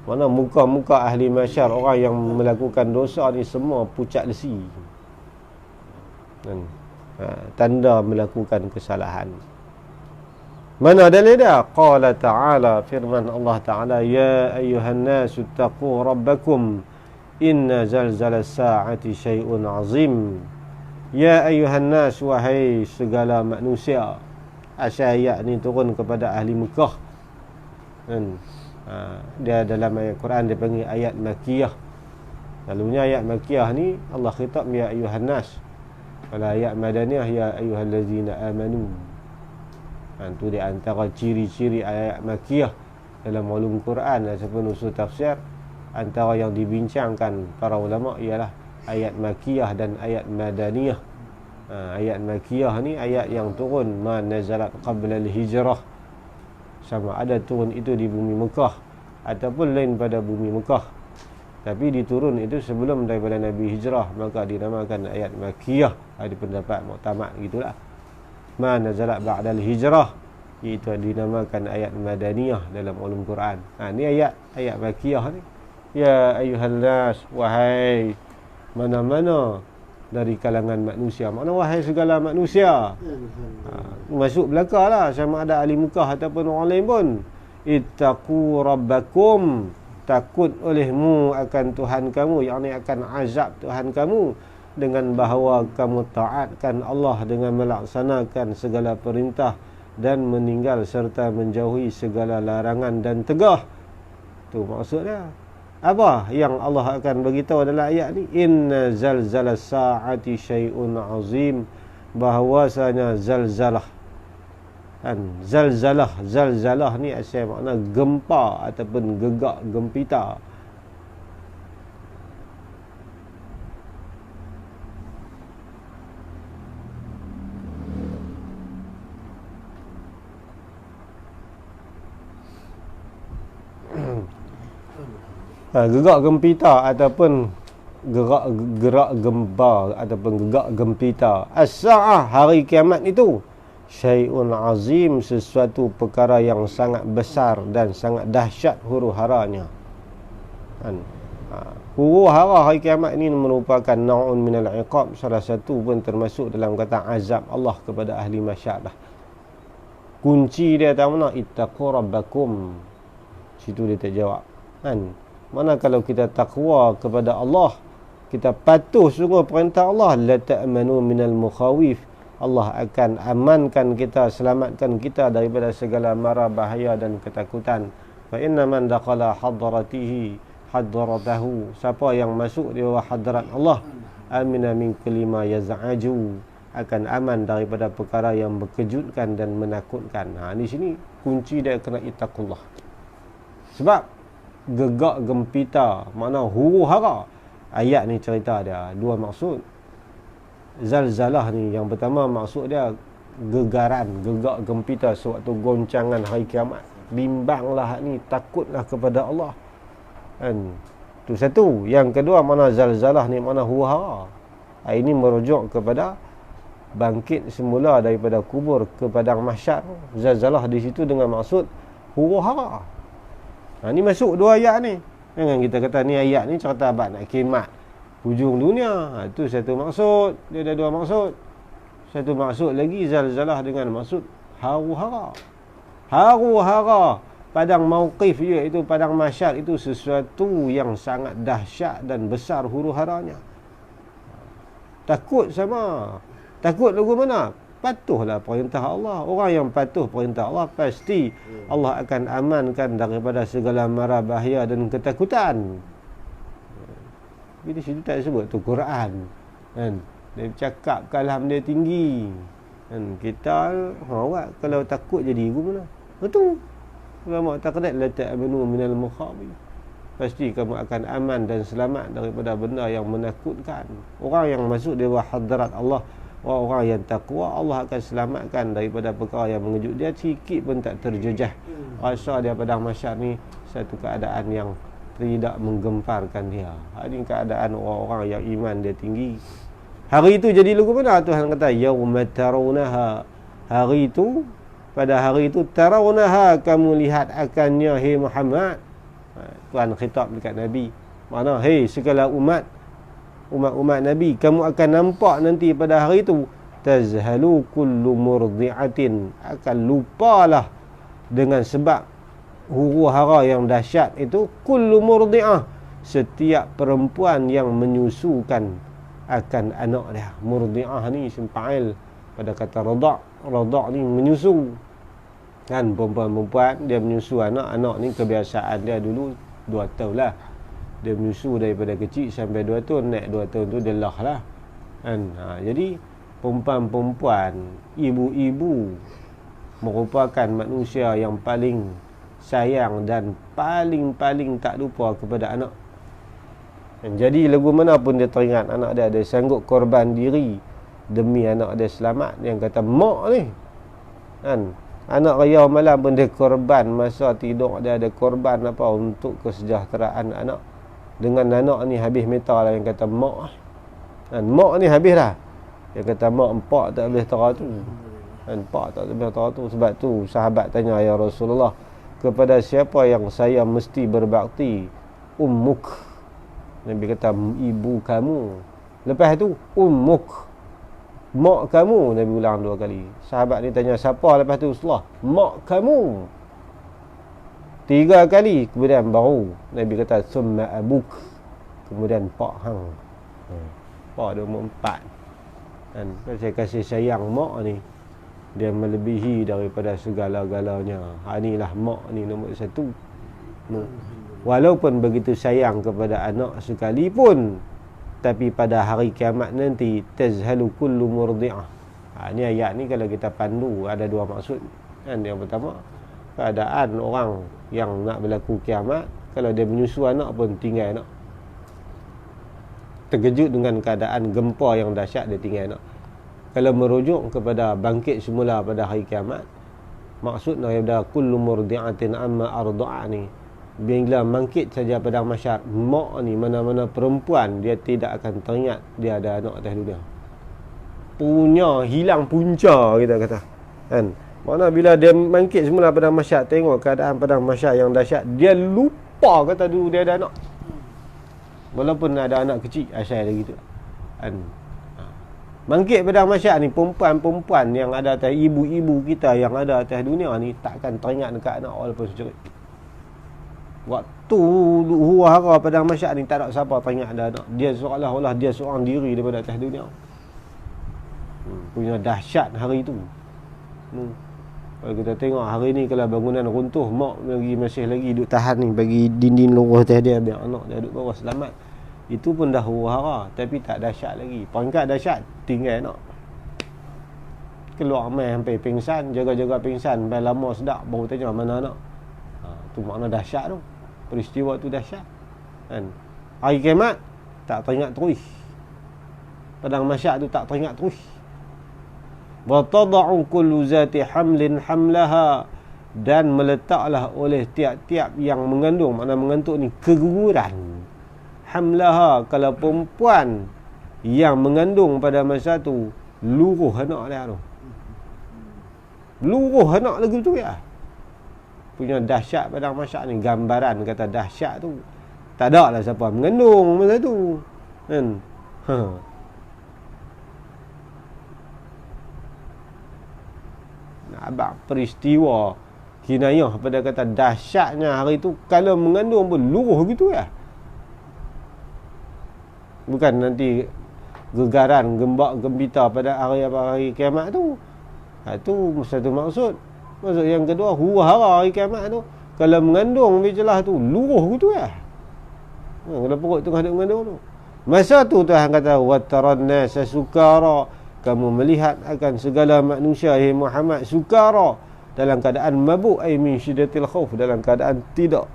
Mana muka-muka ahli masyar, orang yang melakukan dosa ni semua pucat lesi. Tanda melakukan kesalahan. Mana dalil dia? Qala ta'ala, firman Allah Ta'ala, ya ayyuhan nasu taqu rabbakum inna zalzalas sa'ati syai'un azim. Ya ayyuhan nas, wahai segala manusia. Asal ayat ni turun kepada ahli Mekah kan? Dia dalam ayat Quran dia panggil ayat makiyah. Lalunya ayat makiyah ni Allah khitab ya ayyuhan nas. Kalau ayat madaniyah ya ayyuhallazina amanu. Itu di antara ciri-ciri ayat makiyah dalam ulum Quran ataupun usul tafsir. Antara yang dibincangkan para ulama ialah ayat makiyah dan ayat madaniyah. Ayat makiyah ni ayat yang turun ma nazalat qabla al-hijrah, sama ada turun itu di bumi Mekah ataupun lain pada bumi Mekah, tapi diturun itu sebelum daripada Nabi hijrah, maka dinamakan ayat makiyah. Ada pendapat muktamad gitulah. Ma nazalat ba'da al-hijrah, itu dinamakan ayat madaniyah dalam ulum Quran. Ni ayat makiyah ni. Ya ayyuhan nas, wahai mana-mana dari kalangan manusia. Makna wahai segala manusia. Masuk belakanglah, sama ada ahli Mekah ataupun orang lain pun. Ittaqu rabbakum, takut olehmu akan Tuhan kamu, yakni akan azab Tuhan kamu, dengan bahawa kamu taatkan Allah dengan melaksanakan segala perintah dan meninggal serta menjauhi segala larangan dan tegah. Tu maksudnya. Apa yang Allah akan beritahu dalam ayat ni? Inna zalzalas sa'ati syai'un azim, bahawasanya zalzalah kan, zalzalah ni asal makna gempa ataupun gegak gempita. Gerak gempita ataupun gerak gempa ataupun gegak gempita. As-sa'ah, hari kiamat itu, syai'un azim, sesuatu perkara yang sangat besar dan sangat dahsyat huru-haranya kan? Huru-hara hari kiamat ini merupakan nau'un minal iqab, salah satu pun termasuk dalam kata azab Allah kepada ahli masyarakat. Kunci dia tahu mana? Ittaqu rabbakum. Situ dia terjawab kan? Mana kalau kita takwa kepada Allah, kita patuh sungguh perintah Allah, la ta'manu minal mukhawif, Allah akan amankan kita, selamatkan kita daripada segala mara bahaya dan ketakutan. Fa inna man dakhala hadratihi hadratahu, siapa yang masuk di bawah hadrat Allah, amina min kulli ma yaz'aju, akan aman daripada perkara yang berkejutkan dan menakutkan. Di sini kunci dia kena ittaqullah. Sebab gegak gempita makna huru-hara. Ayat ni cerita dia dua maksud. Zalzalah ni yang pertama maksud dia gegaran, gegak gempita sewaktu goncangan hari kiamat. Bimbanglah ni, takutlah kepada Allah kan. Tu satu. Yang kedua makna zalzalah ni makna huru-hara. Ini merujuk kepada bangkit semula daripada kubur ke padang mahsyar. Zalzalah di situ dengan maksud huru-hara. Ni masuk dua ayat ni. Jangan kita kata ni ayat ni cerita abad nak kiamat. hujung dunia. Itu satu maksud. Dia ada dua maksud. Satu maksud lagi zalzalah dengan maksud haru-hara. Haru-hara padang mauqif, iaitu padang mahsyar, itu sesuatu yang sangat dahsyat dan besar huru-haranya. Takut sama. Takut lagu mana? Patuhlah perintah Allah. Orang yang patuh perintah Allah, pasti Allah akan amankan daripada segala mara bahaya dan ketakutan. Di situ tak sebut tu Quran, kan? Dia cakap kalam dia tinggi, kan? Kita awak kalau takut jadi guru mana? Betul. Ulama takdat la ta'minu minal mukhabi. Pasti kamu akan aman dan selamat daripada benda yang menakutkan. Orang yang masuk di bawah hadrat Allah, orang yang takwa, Allah akan selamatkan daripada perkara yang mengejut dia, sikit pun tak terjejah. Rasa dia padang mahsyar ni satu keadaan yang tidak menggemparkan dia. Ini keadaan orang-orang yang iman dia tinggi. Hari itu jadi lagu mana? Tuhan kata yauma tarawunaha. Hari itu, pada hari itu, tarawunaha, kamu lihat akannya, hai Muhammad. Tuhan khitab dekat Nabi. Mana? Hei segala umat Nabi, kamu akan nampak nanti pada hari itu, tazhalu kullu murdi'atin, akan lupalah dengan sebab huru-hara yang dahsyat itu, kullu murdi'ah, setiap perempuan yang menyusukan akan anak dia. Murdi'ah ni isim fa'il pada kata rada'. Rada' ni menyusu, kan? Perempuan-perempuan dia menyusu anak ni kebiasaan dia dulu 2 tahun lah. Dia menyusu daripada kecil sampai 2 tahun. Naik 2 tahun tu dia lah lah, kan? Jadi perempuan-perempuan, ibu-ibu merupakan manusia yang paling sayang dan paling tak lupa kepada anak. Dan jadi lagu mana pun dia teringat anak dia sanggup korban diri demi anak dia selamat. Yang kata mak ni, kan? Anak raya malam pun dia korban, masa tidur dia ada korban apa untuk kesejahteraan anak. Dengan anak ni habis meta lah yang kata mak. Dan mak ni habis dah. Dia kata mak, empak tak boleh teratur. Dan empak tak boleh teratur. Sebab tu sahabat tanya, ya Rasulullah, kepada siapa yang saya mesti berbakti? Ummuk. Nabi kata ibu kamu. Lepas tu ummuk, mak kamu. Nabi ulang 2 kali. Sahabat ni tanya siapa lepas tu? Rasulullah, mak kamu. 3 kali. Kemudian baru Nabi kata summa abuk, kemudian pak hang. Pak dia umur 4. Dan saya kasih sayang mak ni, dia melebihi daripada segala-galanya. Inilah mak ni nombor 1. Walaupun begitu sayang kepada anak sekalipun, tapi pada hari kiamat nanti tazhalu kullu murdi'ah. Ini ayat ni kalau kita pandu ada 2 maksud, kan? Yang pertama, keadaan orang yang nak berlaku kiamat, kalau dia menyusu anak pun tinggal anak. Terkejut dengan keadaan gempa yang dahsyat, dia tinggal anak. Kalau merujuk kepada bangkit semula pada hari kiamat, maksudnya daripada kullu murdi'atin amma arda'a ni, bila bangkit saja pada mahsyar, mak ni, mana-mana perempuan, dia tidak akan teringat dia ada anak atas dunia. Punya hilang punca, kita kata, kan? Mana bila dia bangkit semula pada mahsyar, tengok keadaan pada mahsyar yang dahsyat, dia lupa kata dulu dia ada anak. Walaupun ada anak kecil, asal lagi tu, kan? Bangkit pada mahsyar ni, perempuan-perempuan yang ada atas, ibu-ibu kita yang ada atas dunia ni, takkan teringat dekat anak walaupun sejerit. Waktu huru-hara pada mahsyar ni, tak ada siapa teringat ada anak. Dia seolah-olah dia seorang diri daripada atas dunia. Punya dahsyat hari itu. Kalau kita tengok hari ni, kalau bangunan runtuh, mak masih lagi duduk tahan ni, bagi dinding luruh atas dia, biar anak dia duduk bawah selamat. Itu pun dah huru-hara, tapi tak dahsyat lagi. Peringkat dahsyat, tinggal anak. Keluar main sampai pingsan, jaga-jaga pingsan, sampai lama sedap, baru tanya mana anak. Tu makna dahsyat tu. Peristiwa tu dahsyat, kan? Hari kiamat tak teringat terus. Padang mahsyar tu tak teringat terus. Wa tad'u kullu zati hamlin hamlaha, dan meletaklah oleh tiap-tiap yang mengandung, makna mengantuk ni, keguguran. Hamlaha, kalau perempuan yang mengandung pada masa tu, luruh anak dia tu. Luruh anak lagi tu ya. Punya dahsyat padang mahsyar ni, gambaran kata dahsyat tu. Tak ada lah siapa mengandung masa tu. Kan? Abang peristiwa kinayah pada kata dahsyatnya hari itu kalau mengandung pun luruh gitu ya. Bukan nanti gegaran, gembak, gembita pada hari kiamat tu. Itu satu maksud. Maksud yang kedua, huru-hara hari kiamat tu. Kalau mengandung bijalah tu luruh gitu ya. Kalau perut tengah ada mengandung tu. Masa tu Tuhan kata wataranna sukara, kamu melihat akan segala manusia Muhammad sukara, dalam keadaan mabuk, ay min syiddatil khauf, dalam keadaan tidak.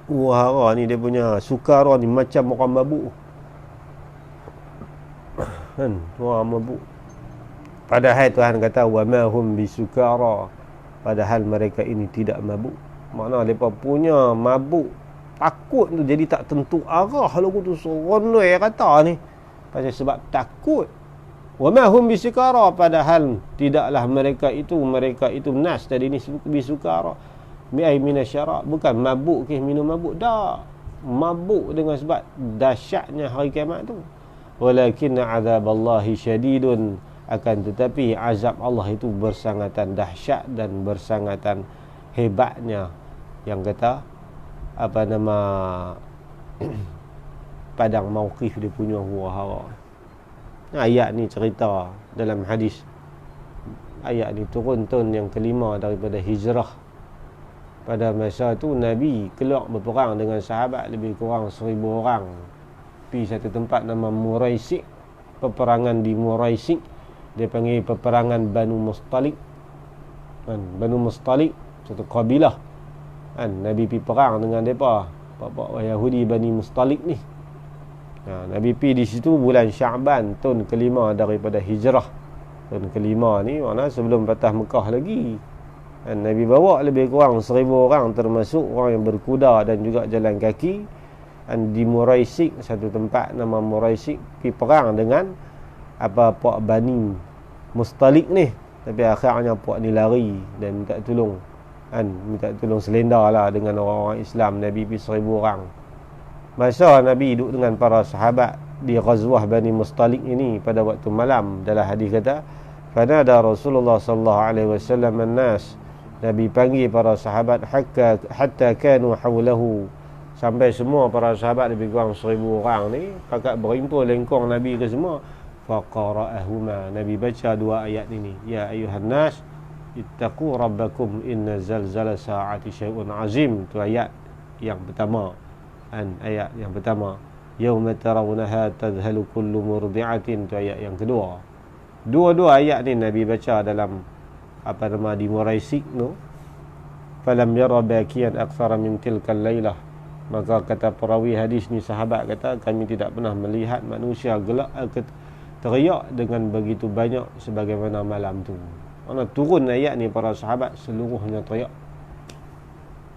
Wahara ni dia punya sukara ni macam orang mabuk. Kan, orang mabuk. Padahal Tuhan kata wa ma hum bisukara, padahal mereka ini tidak mabuk. Makna mereka punya mabuk, takut tu jadi tak tentu arah. Lagu tu seronok kata ni pasal sebab takut. Wa ma hum bisukara, padahal tidaklah mereka itu nas tadi ni bisukara bi'ai minasyara, bukan mabuk ke minum mabuk, dah mabuk dengan sebab dahsyatnya hari kiamat tu. Walakin azaballahi syadidun, akan tetapi azab Allah itu bersangatan dahsyat dan bersangatan hebatnya. Yang kata apa nama padang mauqif dia punya huru-hara. Ayat ni cerita dalam hadis. Ayat ni turun tahun yang kelima daripada hijrah. Pada masa tu Nabi keluar berperang dengan sahabat lebih kurang 1000 orang. Pergi satu tempat nama Muraisik. Peperangan di Muraisik, dia panggil peperangan Banu Mustalik. Banu Mustalik satu kabilah. Nabi pergi perang dengan mereka, bapak Yahudi Bani Mustalik ni. Nabi pergi di situ bulan Sya'ban tahun kelima daripada hijrah. Tahun kelima ni mana sebelum patah Mekah lagi. Nabi bawa lebih kurang 1000 orang, termasuk orang yang berkuda dan juga jalan kaki. Di Muraisik, satu tempat nama Muraisik, pergi perang dengan puak Bani Mustalik ni. Tapi akhirnya puak ni lari dan minta tolong. Minta tolong selendar lah dengan orang-orang Islam. Nabi pergi 1000 orang. Masa Nabi duduk dengan para sahabat di Ghazwah Bani Mustalik ini pada waktu malam, dalam hadis kata fanada Rasulullah sallallahu alaihi wasallam an-nas, Nabi panggil para sahabat hatta kanu hawlahu, sampai semua para sahabat lebih kurang 1000 orang ni pakat berhimpun lengkung Nabi ke semua. Faqara'ahuma, Nabi baca dua ayat ini, ya ayuhan nas ittaqu rabbakum inna zalzala sa'ati syai'un azim. Tu ayat yang pertama. Ayat yang pertama, yauma tarawunaha tadhhalu kullu murdi'atin. Tu ayat yang kedua. Dua-dua ayat ni Nabi baca dalam di Muraisik tu. Falam yara bakiyan aktsara min tilkal lailah, maka kata perawi hadis ni, sahabat kata kami tidak pernah melihat manusia gelak teriak dengan begitu banyak sebagaimana malam tu. Mana turun ayat ni para sahabat seluruhnya teriak.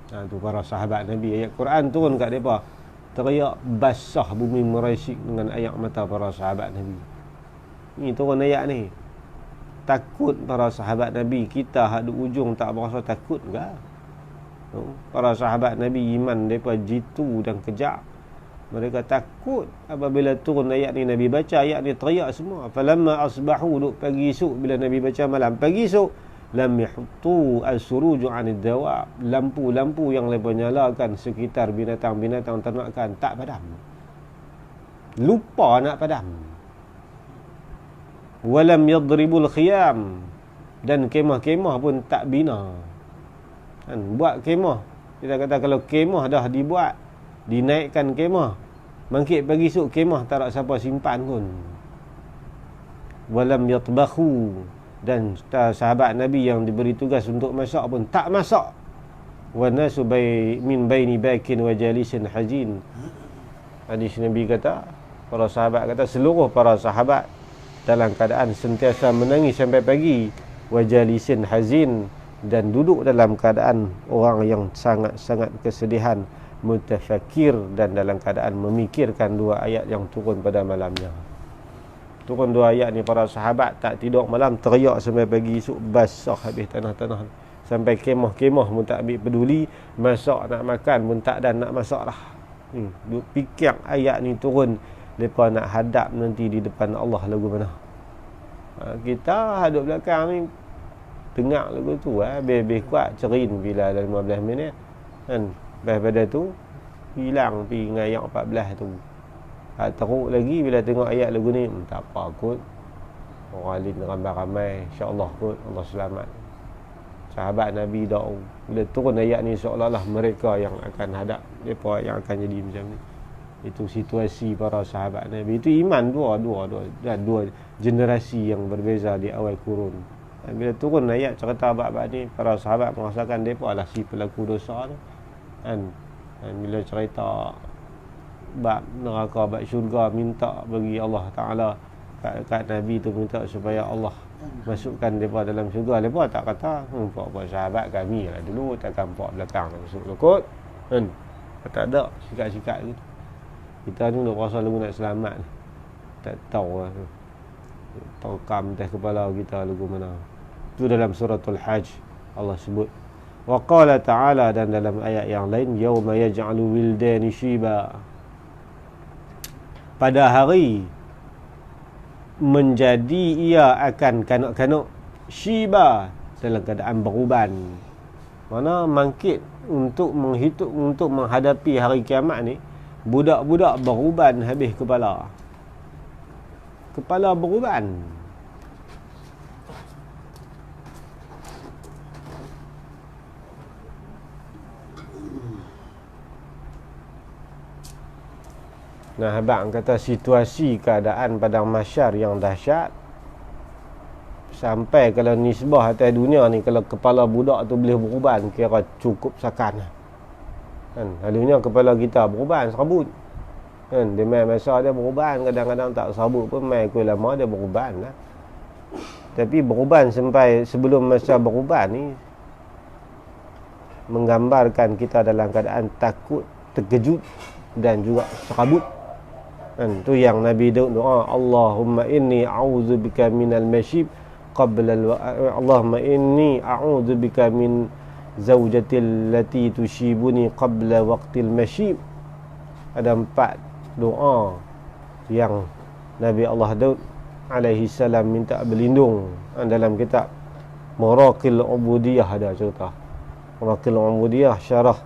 Tu para sahabat Nabi, ayat Quran turun kat depa teriak basah bumi Muraisik dengan ayat mata para sahabat Nabi. Ni turun ayat ni. Takut para sahabat Nabi. Kita hadu ujung tak berasa takut ke? Para sahabat Nabi iman mereka jitu dan kejak. Mereka takut apabila turun ayat ni. Nabi baca ayat ni teriak semua. Falamma asbahu, duk pagi esok bila Nabi baca malam. Pagi esok lam yahtu al-suruju 'anid dawab, lampu-lampu yang mereka nyalakan sekitar binatang-binatang ternakan tak padam. Lupa nak padam. Walam yadribul khiyam, dan kemah-kemah pun tak bina. Buat kemah, kita kata kalau kemah dah dibuat, dinaikkan kemah, bangkit pagi esok kemah tak ada siapa simpan pun. Walam yatbakhu, dan sahabat Nabi yang diberi tugas untuk masak pun tak masak. Wa nasu min baini bakin wa jalisin hajin. Hadis Nabi kata, para sahabat kata seluruh para sahabat dalam keadaan sentiasa menangis sampai pagi, wajalisin hazin, dan duduk dalam keadaan orang yang sangat-sangat kesedihan, mutafakir, dan dalam keadaan memikirkan dua ayat yang turun pada malamnya. Turun dua ayat ni, para sahabat tak tidur malam, teriak sampai pagi esok, basah habis tanah-tanah, sampai kemah-kemah pun tak ambil peduli, masak nak makan pun tak dan nak masak lah. Duk fikir ayat ni turun, mereka nak hadap nanti di depan Allah lagu mana. Kita hadap belakang ni tengok lagu tu, habis kuat cerin bila ada 15 minit kan. Daripada tu hilang pergi dengan ayat 14 tu. Teruk lagi bila tengok ayat lagu ni, tak apa kot, orang lain ramai-ramai, insya-Allah kot Allah selamat. Sahabat Nabi doa bila turun ayat ni, seolah-olah mereka yang akan hadap, mereka yang akan jadi macam ni. Itu situasi para sahabat Nabi. Itu iman dua generasi yang berbeza di awal kurun. Bila turun ayat cerita bab-bab ni, para sahabat merasakan mereka adalah si pelaku dosa tu kan. Dan bila cerita bab neraka, bab syurga, minta bagi Allah Ta'ala kat Nabi tu, minta supaya Allah masukkan mereka dalam syurga. Mereka tak kata, puak sahabat kami lah dulu, takkan puak belakang masuk lekut kan. Tak ada sikat-sikat gitu. Kita ni nak rasa lagu nak selamat, tak tahu lah, terkam atas kepala kita lagu mana. Itu dalam suratul Hajj Allah sebut. Wa qala ta'ala, dan dalam ayat yang lain, yauma yaj'alu wildani shiba, pada hari menjadi ia akan kanak-kanak shiba, dalam keadaan beruban. Mana mangkit untuk menghitung, untuk menghadapi hari kiamat ni, budak-budak beruban habis kepala beruban. Nah, abang kata situasi keadaan padang mahsyar yang dahsyat, sampai kalau nisbah atas dunia ni, kalau kepala budak tu boleh beruban, kira cukup sakan kan. Selalunya kepala kita beruban serabut kan. Dia main masa dia beruban, kadang-kadang tak serabut pun, main kuih lama dia beruban lah. Tapi beruban sampai sebelum masa beruban ni menggambarkan kita dalam keadaan takut, terkejut dan juga serabut kan. Tu yang Nabi doa, Allahumma inni a'udzubika minal masyib qabla Allahumma inni a'udzubika min zaujatil lati tushibuni qabla waqtil masyib. Ada 4 doa yang Nabi Allah Daud alaihi salam minta berlindung dalam kitab Maraqil Ubudiyah. Ada cerita Maraqil Ubudiyah, syarah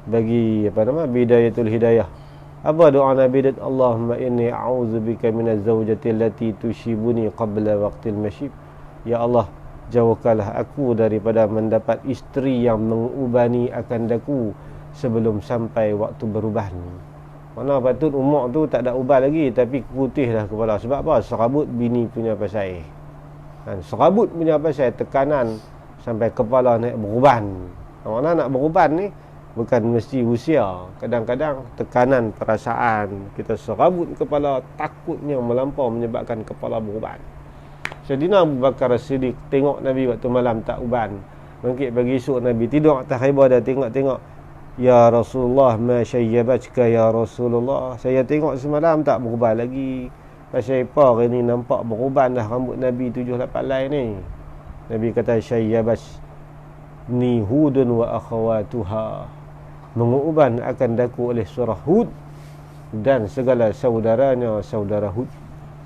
bagi Bidayatul Hidayah. Apa doa Nabi Daud? Allahumma inni a'udzubika minaz zaujati allati tushibuni qabla waqtil masyib. Ya Allah, jauhkanlah aku daripada mendapat isteri yang mengubani akan daku sebelum sampai waktu beruban. Mana patut umur tu tak ada uban lagi, tapi putih dah kepala. Sebab apa? Serabut bini punya pasal kan. Serabut punya pasal, tekanan sampai kepala naik beruban. Mana nak beruban ni bukan mesti usia, kadang-kadang tekanan perasaan kita serabut kepala, takutnya melampau menyebabkan kepala beruban. Sayyidina Abu Bakar As-Siddiq tengok Nabi waktu malam tak uban, bangkit pagi esok Nabi tidur atas khaybar, dah tengok-tengok, ya Rasulullah ma syayyabatka ya Rasulullah, saya tengok semalam tak beruban lagi, pasal apa hari ni nampak beruban dah rambut Nabi 7-8 helai ni. Nabi kata syayyabas ni Hudun wa akhawatuha, menguban akan daku oleh surah Hud dan segala saudaranya saudara Hud.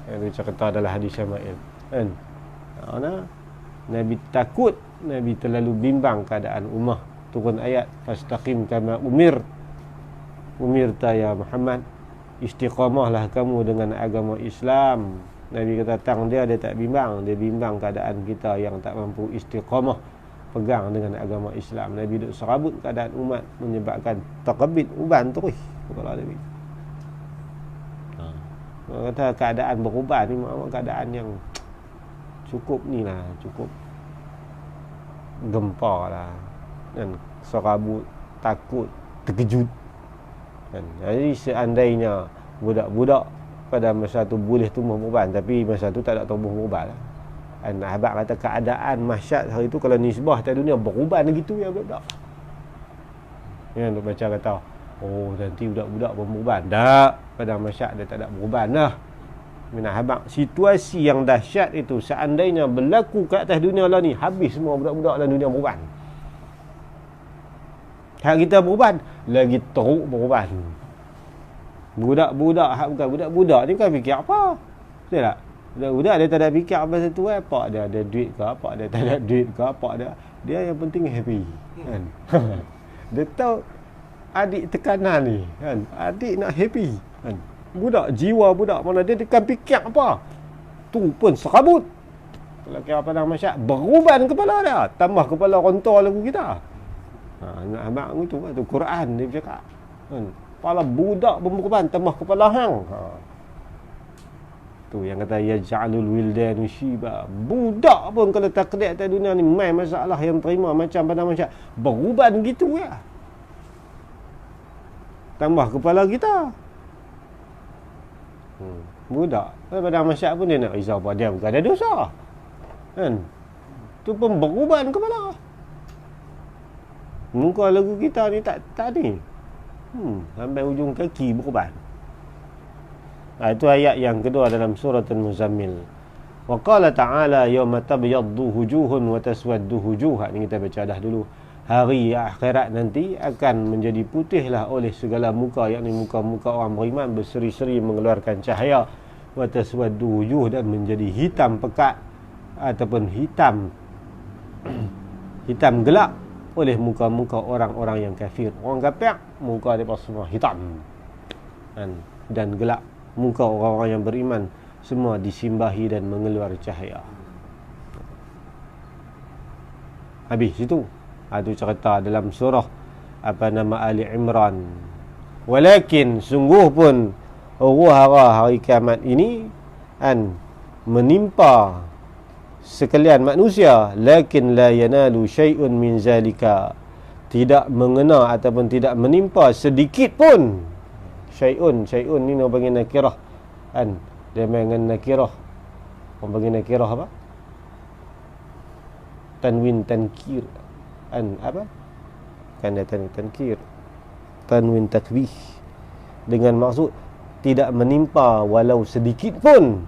Yang cerita adalah hadis Syama'il kan. Nabi takut, Nabi terlalu bimbang keadaan ummah. Turun ayat fastaqim kama umirta ya Muhammad, istiqamahlah kamu dengan agama Islam. Nabi kata tang dia tak bimbang, dia bimbang keadaan kita yang tak mampu istiqamah pegang dengan agama Islam. Nabi duk serabut keadaan umat menyebabkan terkebit uban terus kepala Nabi. Kata keadaan beruban ni maknanya keadaan yang cukup ni lah, cukup gempar lah dan serabut, takut, terkejut kan. Jadi seandainya budak-budak pada masa tu boleh tumbuh beruban, tapi masa tu tak ada tumbuh beruban lah. Dan Ahbab kata keadaan mahsyar hari tu kalau nisbah atas dunia beruban gitu ya budak-budak. Yang duk baca kata, oh nanti budak-budak beruban. Tak, pada mahsyar dia tak ada beruban dah. Minah Ahbab, situasi yang dahsyat itu seandainya berlaku kat atas dunia lah ni, habis semua budak-budak dalam dunia beruban. Hak kita beruban, lagi teruk beruban. Budak-budak bukan budak-budak ni kan fikir apa? Betul tak? Budak-budak dia tak ada fikir apa satu apa dia ada duit ke apa dia tak ada duit ke apa dia yang penting happy kan. Dia tahu adik tekanan ni kan. Adik nak happy kan. Budak jiwa budak mana dia kan fikir apa? Tu pun serabut. Kalau kira apa nama masyarakat beruban kepala dia, tambah kepala rontor lagu kita. Nak abang itu tu Quran dia cakap kan. Kepala budak berkorban tambah kepala hang. Tu yang kata yaj'alul wildan shiba. Budak pun kalau takdir atas dunia ni mai masalah yang terima macam pada masyarakat beruban gitu ya. Tambah kepala kita. Budak pada masyarakat pun dia nak risau apa dia bukan ada dosa. Kan? Tu pun beruban kepala. Muka lagu kita ni tak ni. Sampai ujung kaki beruban. Itu ayat yang kedua dalam surah Al-Muzammil. Wa qala ta'ala yawma tabyaddu wujuhun wa taswaddu wujuh. Ini kita baca dah dulu. Hari akhirat nanti akan menjadi putihlah oleh segala muka, yakni muka-muka orang beriman berseri-seri mengeluarkan cahaya, wa taswaddu wujuh, dan menjadi hitam pekat ataupun hitam gelap oleh muka-muka orang-orang yang kafir. Orang kafir muka mereka semua hitam dan gelap. Muka orang-orang yang beriman semua disimbahi dan mengeluar cahaya. Habis itu. Itu cerita dalam surah Ali Imran. Walakin sungguh pun huru-hara hari kiamat ini menimpa sekalian manusia, lakin la yanalu syai'un min zalika, tidak mengena ataupun tidak menimpa sedikit pun. Syai'un ni nak bagi nakirah dia dengan nakirah. Orang bagi nakirah apa? Tanwin tankir apa? Kan dia tankir, tanwin takbih, dengan maksud tidak menimpa walau sedikit pun.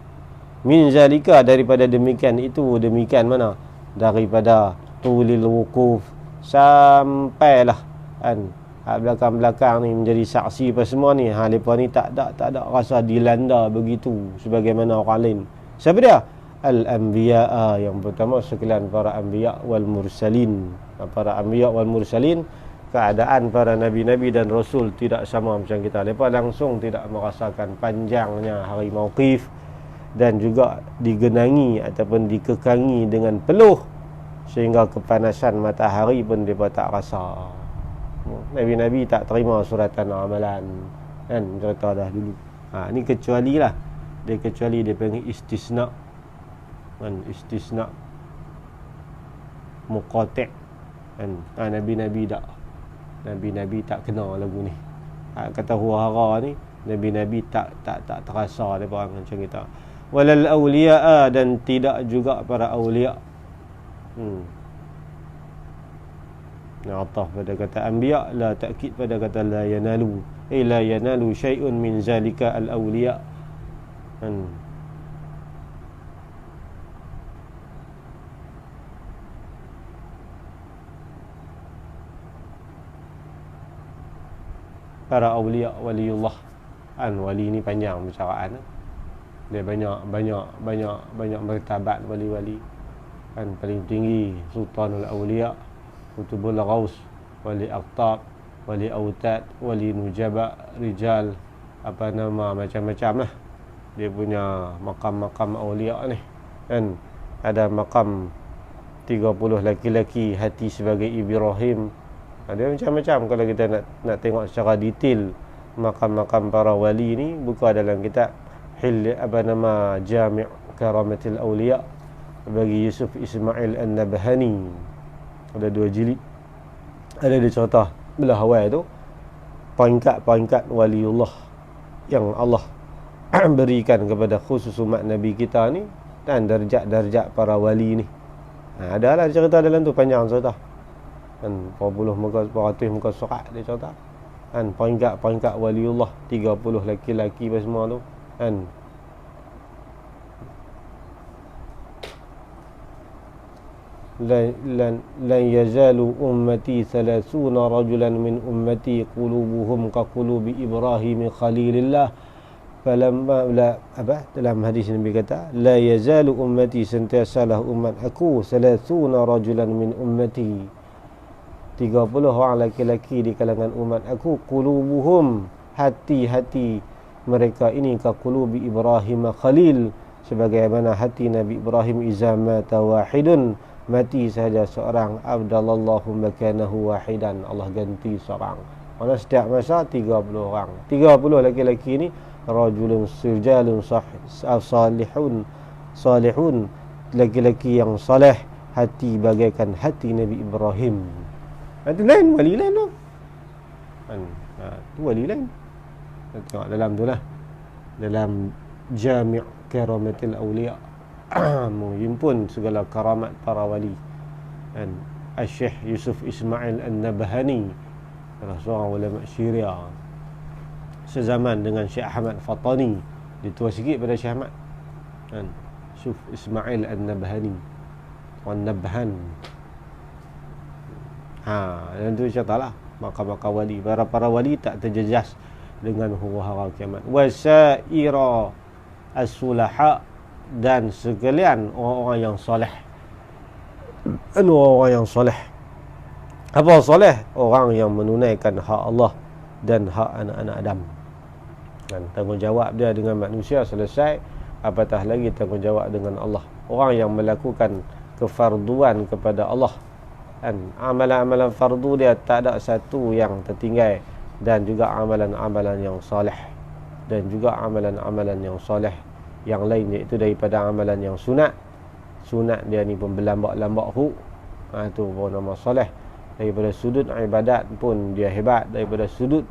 Min zalika, daripada demikian itu, demikian mana? Daripada tulil wukuf sampailah belakang-belakang ni menjadi saksi apa semua ni. Mereka ni tak ada rasa dilanda begitu sebagaimana orang lain. Siapa dia? Al-anbiya, yang pertama sekalian para anbiya wal mursalin. Para anbiya wal mursalin, keadaan para nabi-nabi dan rasul tidak sama macam kita. Mereka langsung tidak merasakan panjangnya hari mauqif, dan juga digenangi ataupun dikekangi dengan peluh sehingga kepanasan matahari pun mereka tak rasa. Nabi-nabi tak terima suratan amalan kan, cerita dah dulu. Ni kecuali lah dia, kecuali dia panggil istisna istisna muqati' kan. Nabi-nabi tak kena lagu ni. Kata huru-hara ni nabi-nabi tak terasa depa macam kita. Walal awliya, dan tidak juga para awliya. Ataf pada kata anbiya, la ta'kid pada kata la yanalu, la yanalu syai'un min zalika al awliya. Para awliya, waliullah. Wali ni panjang percaraan. Dia banyak martabat wali-wali. Paling tinggi Sultanul Awliya, Qutbul Ghaus, Wali Aqtab, Wali Autad, Wali Nujaba, Rijal, macam-macam lah. Dia punya makam-makam awliya ni kan. Ada makam 30 laki-laki hati sebagai Ibrahim. Dia macam-macam. Kalau kita nak tengok secara detail makam-makam para wali ni, buka dalam kitab Jami' Karamatil Awliya bagi Yusuf Ismail An-Nabhani. Ada 2 jilid. Ada dia cerita belah awal tu peringkat-peringkat waliullah yang Allah berikan kepada khusus umat Nabi kita ni, dan darjat-darjat para wali ni. Adalah cerita dalam tu, panjang cerita. 40 muka, 100 muka surat dia cerita. Peringkat-peringkat waliullah, 30 laki-laki apa semua tu kan. lan yazalu ummati 30 rajulan min ummati qulubuhum ka qulubi Ibrahim khalilillah. Falamma dalam hadis Nabi kata la yazalu ummati, sentiasalah umat aku 30 rajulan min ummati, 30 orang laki-laki di kalangan umat aku, qulubuhum, hati-hati mereka ini ka qulubi Ibrahim khalil, sebagaimana hati Nabi Ibrahim iza mata wahidun, mati sahaja seorang, abdallallahu makanahu wahidan, Allah ganti seorang. Mana setiap masa 30 orang, 30 laki-laki ini rajulun sirjalun salihun, laki-laki yang saleh, hati bagaikan hati Nabi Ibrahim. Itu lain, wali lain tu. Tu wali lain. Tengok dalam tu lah, dalam Jami' Karamatil Awliya menghimpun segala karamat para wali. Dan Syekh Yusuf Ismail An-Nabhani, salah seorang ulama Syria sezaman dengan Syekh Ahmad Fatani, dia tua sikit pada Syekh Ahmad. Yusuf Ismail An-Nabhani, Wan-Nabhan. Dan tu syatalah maka wali, para wali tak terjejas dengan huru-hara kiamat. Wasaira as-sulaha, dan sekalian orang-orang yang soleh. Orang yang soleh. Apa soleh? Orang yang menunaikan hak Allah dan hak anak-anak Adam. Dan tanggungjawab dia dengan manusia selesai, apatah lagi tanggungjawab dengan Allah. Orang yang melakukan kefarduan kepada Allah, dan amalan-amalan fardu dia tak ada satu yang tertinggal, dan juga amalan-amalan yang soleh, dan juga amalan-amalan yang soleh yang lain, iaitu daripada amalan yang sunat. Sunat dia ni pun berlambak-lambak tu pun nama soleh. Daripada sudut ibadat pun dia hebat. Daripada sudut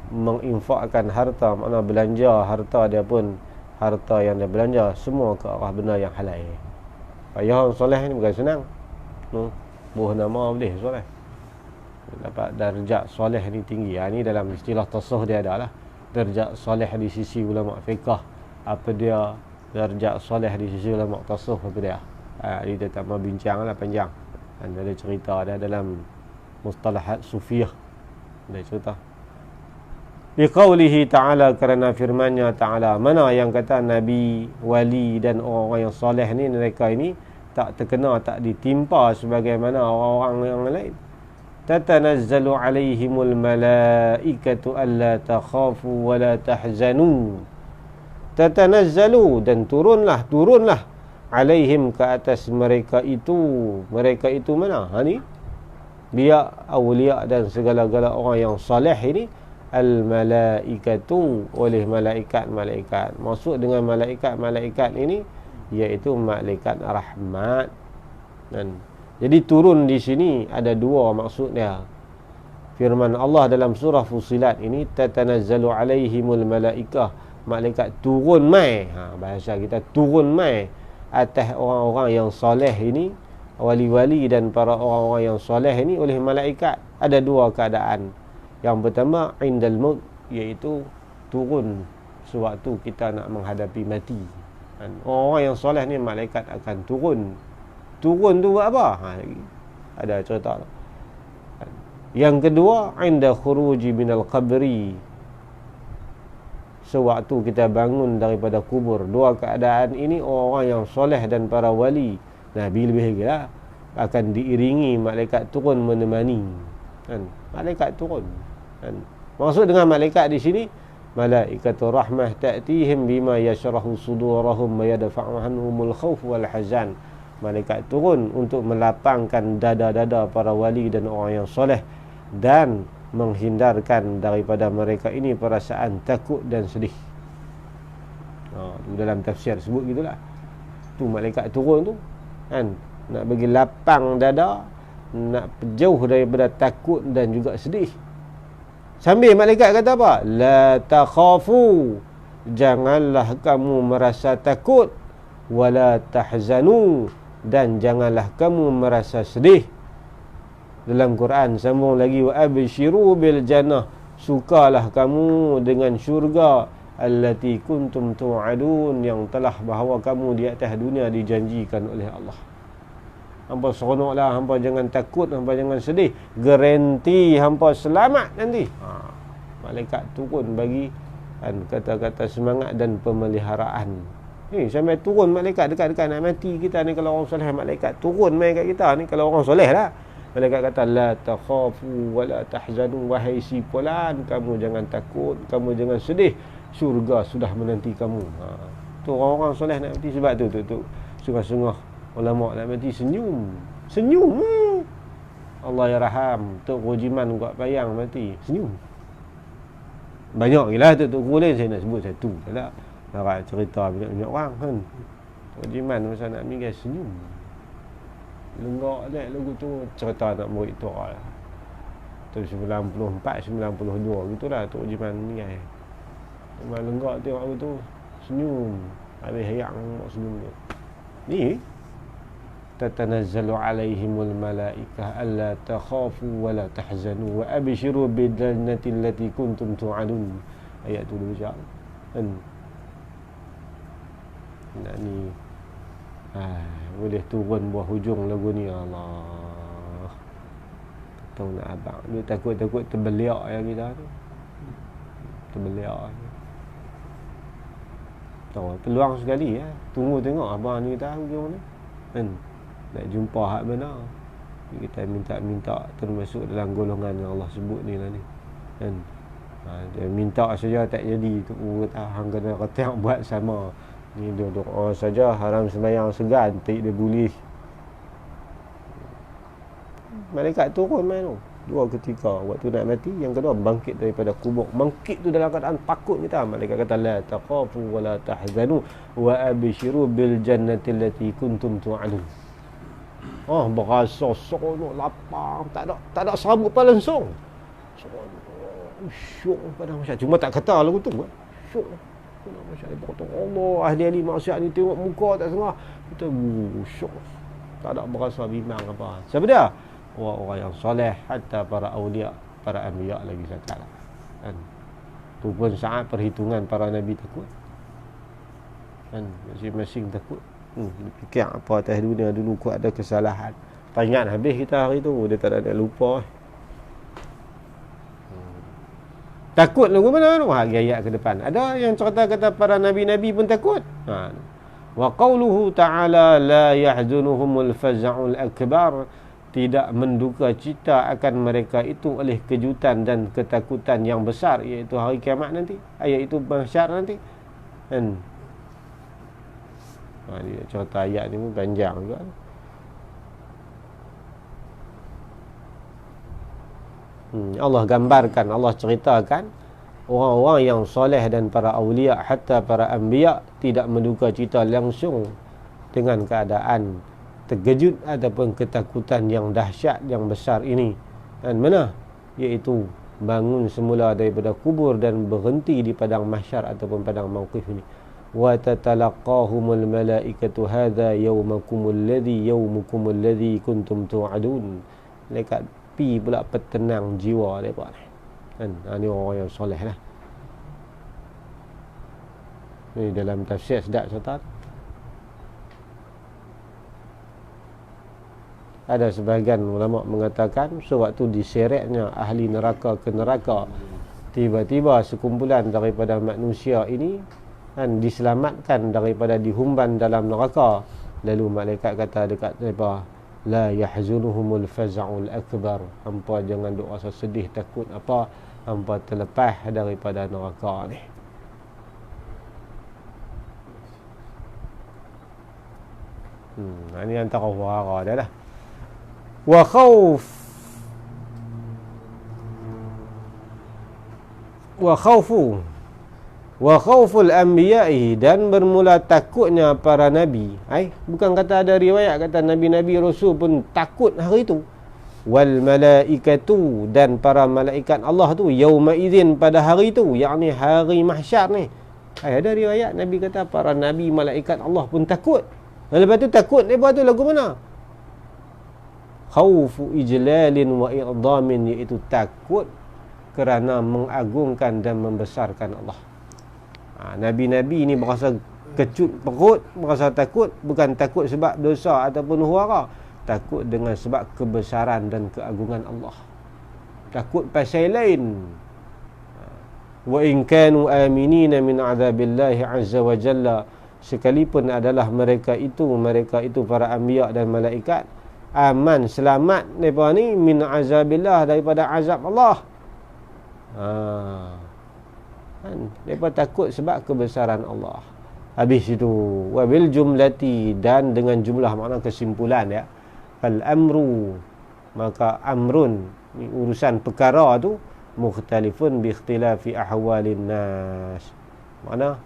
menginfakkan harta, makna belanja harta dia pun, harta yang dia belanja semua ke arah benda yang halal. Payah orang soleh ni bukan senang. Buah nama boleh soleh, dapat darjat soleh ni tinggi. Ni dalam istilah tasawuf dia adalah darjat soleh di sisi ulama fiqh. Apa dia darjat soleh di sisi ulama tasawuf, apa dia? Dia tak mau bincang lah panjang. Dan ada cerita dia dalam mustalahat sufiyah, ada cerita. Biqaulihi ta'ala, kerana firman-Nya ta'ala, mana yang kata nabi, wali dan orang-orang yang soleh ni, mereka ini tak terkena, tak ditimpa sebagaimana orang-orang yang lain. Tatanazzalu alaihimul malaikatu alla takhafu wa la tahzanu. Tatanazzalu, dan turunlah alaihim, ke atas mereka itu mana? Ni dia awliya dan segala-gala orang yang saleh ini, al malaikatu, oleh malaikat. Maksud dengan malaikat ini iaitu malaikat rahmat. Dan jadi turun di sini ada dua maksud dia. Firman Allah dalam surah Fussilat ini, tatanazzalu alaihimul malaikah, malaikat turun mai. Bahasa kita turun mai atas orang-orang yang soleh ini, wali-wali dan para orang-orang yang soleh ini oleh malaikat. Ada dua keadaan. Yang pertama indal maut, iaitu turun sewaktu kita nak menghadapi mati. Orang yang soleh ni malaikat akan turun tu buat apa? Ada cerita. Yang kedua inda khuruji minal qabri, sewaktu kita bangun daripada kubur. Dua keadaan ini orang yang soleh dan para wali, Nabi lebih lagi lah, akan diiringi malaikat turun menemani. Malaikat turun. Maksud dengan malaikat di sini, malaikatur rahmah ta'tihim bima yashrahu sudurahum wa yadfa'u anhumul khauf wal hazan. Malaikat turun untuk melapangkan dada-dada para wali dan orang yang soleh, dan menghindarkan daripada mereka ini perasaan takut dan sedih. Dalam tafsir sebut gitulah. Tu malaikat turun tu nak bagi lapang dada, nak jauh daripada takut dan juga sedih. Sambil malaikat kata apa? La takhafu, janganlah kamu merasa takut, wala tahzanu, dan janganlah kamu merasa sedih. Dalam Quran sambung lagi, wa abshiru bil jannah, sukalah kamu dengan syurga, allati kuntum tu'adun, yang telah bahawa kamu di atas dunia dijanjikan oleh Allah. hampa seronoklah, hampa jangan takut, hampa jangan sedih. Garanti hampa selamat nanti. Malaikat turun bagi kata-kata semangat dan pemeliharaan. Ni sampai turun malaikat dekat-dekat nak mati kita ni, kalau orang soleh malaikat turun mai kat kita ni, kalau orang soleh lah. Malaikat kata la takhafu wa la tahzanu, wahai si fulan, kamu jangan takut, kamu jangan sedih, syurga sudah menanti kamu. Tu orang-orang soleh nak mati. Sebab tu sungguh-sungguh ulama nak mati senyum. Allah ya raham. Tok Rojiman buat bayang mati senyum. Banyak gila tok guru lain saya nak sebut satu. Tak nak cerita banyak orang kan. Tok Rojiman masa nak meninggal senyum. Lenggak lagu tu cerita nak murid tu lah. Tu 94 92 gitulah Tok Rojiman meninggal. Memang lenggak tengok lagu tu senyum. Habis hayang senyum tu. Ni tatanazzalu alaihimul malaikah alla takhafu wa la tahzanu wa abshiru bil jannati allati kuntum tu'adun. Ayat tu dia baca kan. Nak ni boleh turun buah hujung lagu ni. Allah, tahu nak abang dia takut terbeliak yang kita tu, terbeliak. Tahu peluang sekali ya. Tunggu tengok abang ni tahu ke mana kan, nak jumpa hak mana. Kita minta termasuk dalam golongan yang Allah sebut ni lah ni kan. Dia minta saja tak jadi tu hang kena kata buat sama. Ni doa saja, haram sembahyang segan tak dia boleh. Malaikat turun main tu. Dua ketika waktu nak mati, yang kedua bangkit daripada kubur. Bangkit tu dalam keadaan takut kita. Malaikat kata la taqafu wa la tahzanu wa abshiru bil jannati allati kuntum tu'adun. Berasa seronok, lapang, tak ada serabut pun langsung. Syok pada masyarakat. Cuma tak kata lagu tu. Syok. Masyarakat kata Allah, ahli-ahli maksiat ni tengok muka tak sengah. Kita syok. Tak ada berasa bimbang apa. Siapa dia? Orang-orang yang soleh, hatta para awliya, para anbiya lagi sekali kan. Tu pun saat perhitungan para nabi takut kan, masing-masing takut. Fikir apa atas dunia dulu kuat ada kesalahan, tak ingat habis kita hari tu, dia tak ada lupa. Takut lagu mana tu? Ayat ke depan ada yang cerita kata para nabi-nabi pun takut. Wa qauluhu ta'ala la yahzunuhumul faz'ul akbar, tidak menduka cita akan mereka itu oleh kejutan dan ketakutan yang besar, iaitu hari kiamat nanti, iaitu mahsyar nanti kan. Dia cerita ayat ni pun panjang juga. Allah gambarkan, Allah ceritakan orang-orang yang soleh dan para awliya, hatta para anbiya, tidak menduka cita langsung dengan keadaan terkejut ataupun ketakutan yang dahsyat, yang besar ini. Dan mana? Iaitu bangun semula daripada kubur dan berhenti di padang mahsyar ataupun padang mauqif ini. Wa tatalaqahumul malaikatu hadza yawmukumul ladzi kuntum tu'adun. Malaikat pi pula petenang jiwa mereka kan. Ini orang yang soleh lah. Ini dalam tafsir sedap cerita. Ada sebahagian ulama mengatakan sewaktu diseretnya ahli neraka ke neraka, tiba-tiba sekumpulan daripada manusia ini kan diselamatkan daripada dihumban dalam neraka. Lalu malaikat kata dekat mereka, la yahzunuhumul faz'ul akbar, hampa jangan duk rasa sedih takut apa, hampa terlepas daripada neraka ni. Ini antara wara dia lah. Wa khawful anbiya'i, dan bermula takutnya para nabi. Bukan kata ada riwayat kata nabi-nabi rasul pun takut hari itu. Wal malaikatu, dan para malaikat Allah tu, yauma idzin, pada hari itu, yakni hari mahsyar ni. Ada riwayat nabi kata para nabi malaikat Allah pun takut. Lepas tu takut lepas tu lagu mana? Khawfu ijlalin wa i'damin, iaitu takut kerana mengagungkan dan membesarkan Allah. Nabi-nabi ni berasa kecut perut, berasa takut, bukan takut sebab dosa ataupun huara, takut dengan sebab kebesaran dan keagungan Allah. Takut pasal lain. Wa in kanu aminina min azabillahi azza wa jalla, sekalipun adalah mereka itu para anbiya dan malaikat aman selamat mereka ni min azabillah, daripada azab Allah. Kan mereka takut sebab kebesaran Allah. Habis itu wabil jumlati, dan dengan jumlah makna kesimpulan ya, fal amru, maka amrun urusan perkara tu mukhtalifun bi ikhtilafi ahwalin nas, makna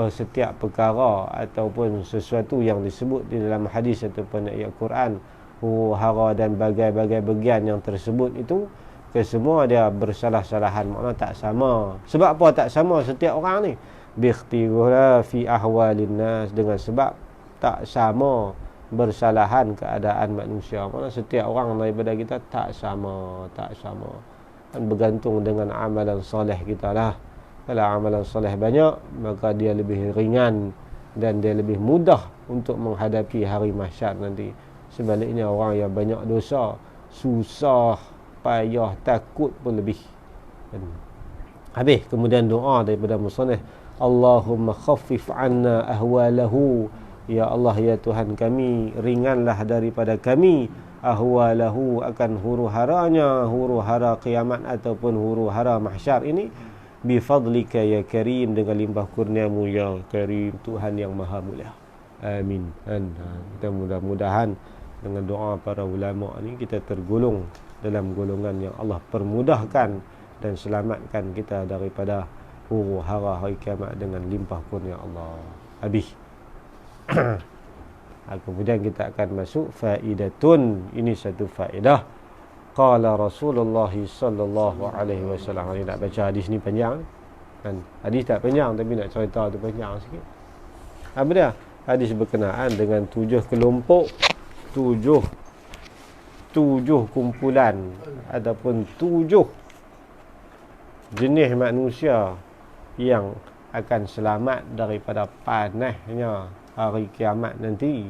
setiap perkara ataupun sesuatu yang disebut di dalam hadis ataupun ayat Quran, hara dan bagai-bagai bagian yang tersebut itu kesemua dia bersalah-salahan, makna tak sama. Sebab apa tak sama setiap orang ni? Bi ikhtilafi ahwalin nas, dengan sebab tak sama bersalahan keadaan manusia. Makna setiap orang daripada kita tak sama. Kan bergantung dengan amalan soleh kita lah. Kalau amalan soleh banyak, maka dia lebih ringan dan dia lebih mudah untuk menghadapi hari mahsyar nanti. Sebaliknya orang yang banyak dosa, susah, payah, takut pun lebih. Habis kemudian doa daripada musannif, Allahumma khaffif anna ahwalahu, ya Allah ya Tuhan kami, ringanlah daripada kami ahwalahu, akan huru-haranya, huru-hara kiamat ataupun huru-hara mahsyar ini, bifadlika ya karim, dengan limpah kurniamu ya karim, Tuhan yang maha mulia. Amin. Kita mudah-mudahan dengan doa para ulama ni kita tergolong dalam golongan yang Allah permudahkan dan selamatkan kita daripada huru-hara hari kiamat dengan limpah kurnia Allah. Habis. Kemudian kita akan masuk faidatun. Ini satu faedah. Qala Rasulullah sallallahu alaihi wasallam. Ini nak baca hadis ni panjang kan? Hadis tak panjang tapi nak cerita tu panjang sikit. Apa dia? Hadis berkenaan dengan 7 kelompok, 7 kumpulan ataupun 7 jenis manusia yang akan selamat daripada panasnya hari kiamat nanti,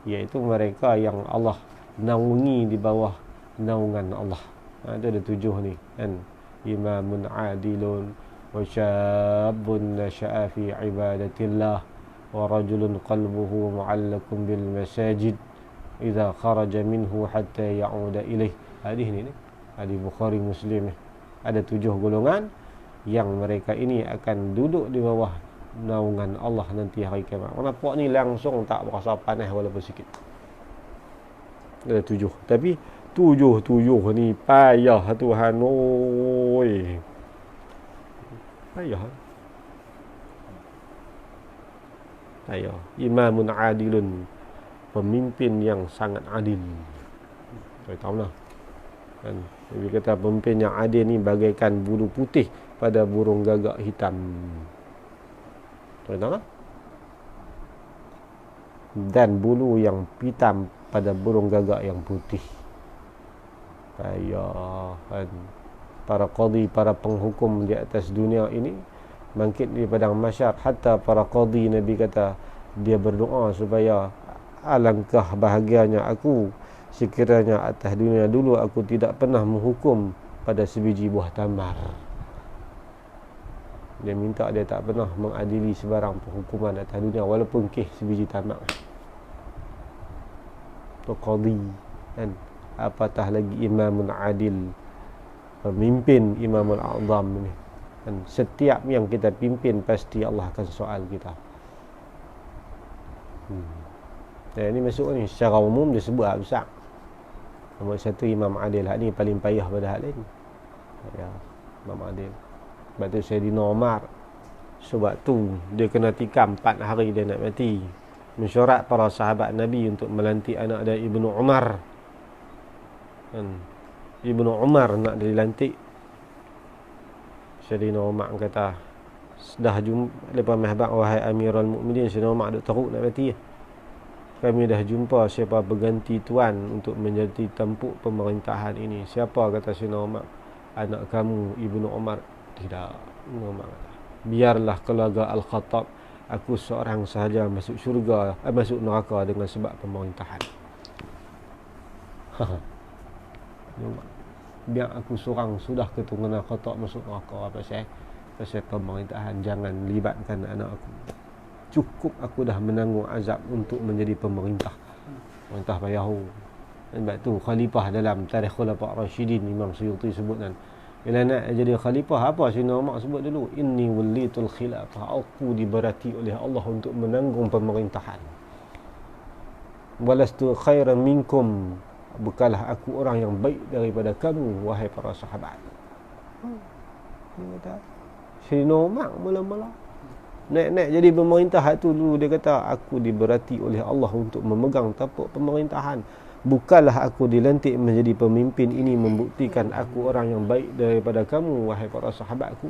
iaitu mereka yang Allah naungi di bawah naungan Allah. Itu ada 7 ni kan. Imamun adilun, wa syabun nasha'a fi ibadatillah, wa rajulun qalbuhu mu'allakun bil masajid idza kharaja minhu hatta ya'uda ilaih. Hadis ni hadis Bukhari Muslim. Ada 7 golongan yang mereka ini akan duduk di bawah naungan Allah nanti hari kiamat. Nampak ni langsung tak berasa panas walaupun sikit. Ada 7. Tapi 7 ni payah Tuhan. Oi. Payah. Imamun adilun, pemimpin yang sangat adil. Saya tahu lah kan, dia kata pemimpin yang adil ni bagaikan bulu putih pada burung gagak hitam. Saya tahu lah. Dan bulu yang hitam pada burung gagak yang putih. Payah kan. Para qadi, para penghukum di atas dunia ini bangkit di padang mahsyar. Hatta para qadi, Nabi kata dia berdoa supaya alangkah bahagianya aku sekiranya atas dunia dulu aku tidak pernah menghukum pada sebiji buah tamar. Dia minta dia tak pernah mengadili sebarang penghukuman atas dunia walaupun kes sebiji tamar. Tu qadi kan. Apatah lagi imamun adil, pemimpin, imamul a'zam ni kan. Setiap yang kita pimpin pasti Allah akan soal kita. Ini masuk ni secara umum dia sebut hak besar. Nombor 1 imam adil. Hak ni paling payah pada hak lain. Ya, imam adil. Sebab tu Sayyidina Umar, sebab tu dia kena tikam 4 hari dia nak mati. Mesyuarat para sahabat Nabi untuk melantik anak dia Ibnu Umar. Ibnu Umar nak dilantik. Sayyidina Umar kata, dah jumpa lepas mahbab, wahai Amirul Mukminin. Sayyidina Umar duk teruk nak mati. Kami dah jumpa siapa berganti tuan untuk menjadi tampuk pemerintahan ini. Siapa, kata Sayyidina Umar? Anak kamu Ibnu Umar. Tidak. Ibnu Umar kata, biarlah keluarga Al-Khattab, aku seorang sahaja masuk syurga, masuk neraka dengan sebab pemerintahan. Biar aku seorang sudah keturunan kotak masuk neraka. Pasal pemerintahan, jangan libatkan anak aku. Cukup aku dah menanggung azab untuk menjadi pemerintah Bayahu. Sebab tu khalifah dalam Tarikh Khulafa' Rashidin, Imam Suyuti sebut kan, bila nak jadi khalifah, apa Sayyidina Umar sebut dulu? Inni wallitul khilafah, aku diberati oleh Allah untuk menanggung pemerintahan. Walastu khairan minkum, bukalah aku orang yang baik daripada kamu, wahai para sahabat. Dia kata Sayyidina Umar mula-mula naik jadi pemerintah tu dulu, dia kata aku diberati oleh Allah untuk memegang tapak pemerintahan. Bukalah aku dilantik menjadi pemimpin, ini membuktikan aku orang yang baik daripada kamu, wahai para sahabatku.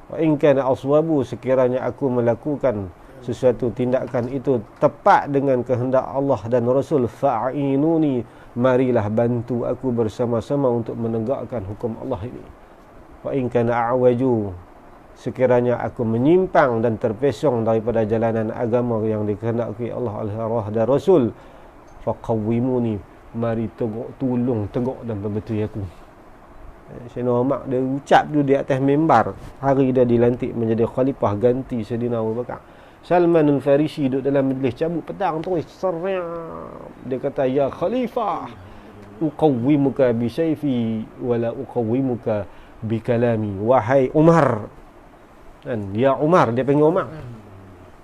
Wa in kana aswabu, sekiranya aku melakukan sesuatu tindakan itu tepat dengan kehendak Allah dan Rasul, fa'inuni, marilah bantu aku bersama-sama untuk menegakkan hukum Allah ini. Wa in kana a'waju, sekiranya aku menyimpang dan terpesong daripada jalanan agama yang dikehendaki Allah dan Rasul, faqawwimuni, mari tolong tegak dan berbetulkan aku. Sayyidina Umar dia ucap tu di atas mimbar hari dia dilantik menjadi khalifah ganti Sayyidina Abu Bakar. Salman al-Farisi duduk dalam majlis cabut pedang terus seram. Dia kata, ya khalifah, uqawwimuka bi sayfi wala uqawwimuka bi kalami. Wahai Umar, kan, ya Umar, dia panggil Umar,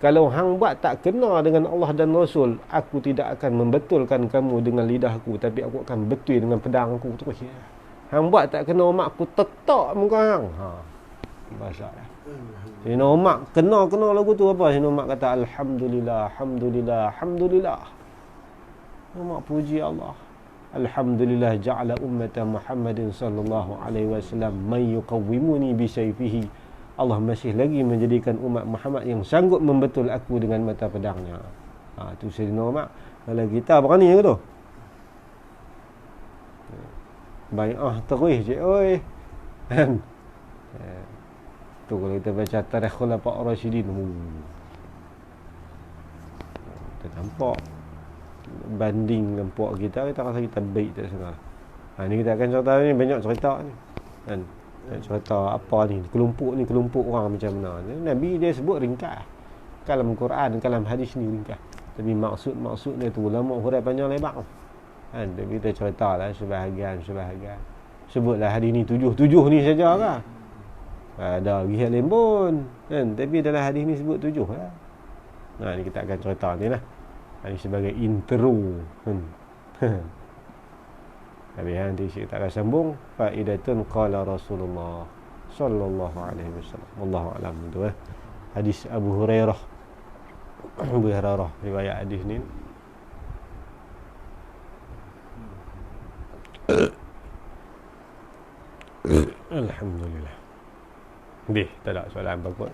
kalau hang buat tak kena dengan Allah dan Rasul, aku tidak akan membetulkan kamu dengan lidahku, tapi aku akan betul dengan pedang aku terus. Hang buat tak kena Umar, aku tetak muka hang. Bahasa dah. Sayyidina Umar kena lagu tu apa? Sayyidina Umar kata alhamdulillah, alhamdulillah, alhamdulillah. Umar puji Allah. Alhamdulillah ja'ala ummata Muhammadin sallallahu alaihi wasallam man yuqawwimuni bi sayfihi. Allah masih lagi menjadikan umat Muhammad yang sanggup membetul aku dengan mata pedangnya. Tu Sayyidina Umar. Kalau kita berani ke tu? Bai'ah terus je oi. Kan? Tu kalau kita baca Tarikh Khulafa' Rashidin, kita nampak banding nampak kita rasa kita baik tak salah. Ni kita akan cerita ni, banyak cerita ni. Kan? Cerita apa ni, kelompok orang macam mana. Nabi dia sebut ringkas. Kalam Quran, kalam hadis ni ringkas. Tapi maksud dia tu ulama hurai panjang lebar. Kan, tapi kita ceritalah sebahagian. Sebutlah hadis ni tujuh ni saja kan. Ada lagi lain pun. Kan, tapi dalam hadis ni sebut 7 lah. Ni kita akan cerita ni lah. Ini sebagai intro. Tapi nanti kita akan sambung faidatun qala Rasulullah sallallahu alaihi wasallam. Wallahu a'lam tu hadis Abu Hurairah. Riwayat hadis ni. Alhamdulillah. Tak ada soalan apa kot.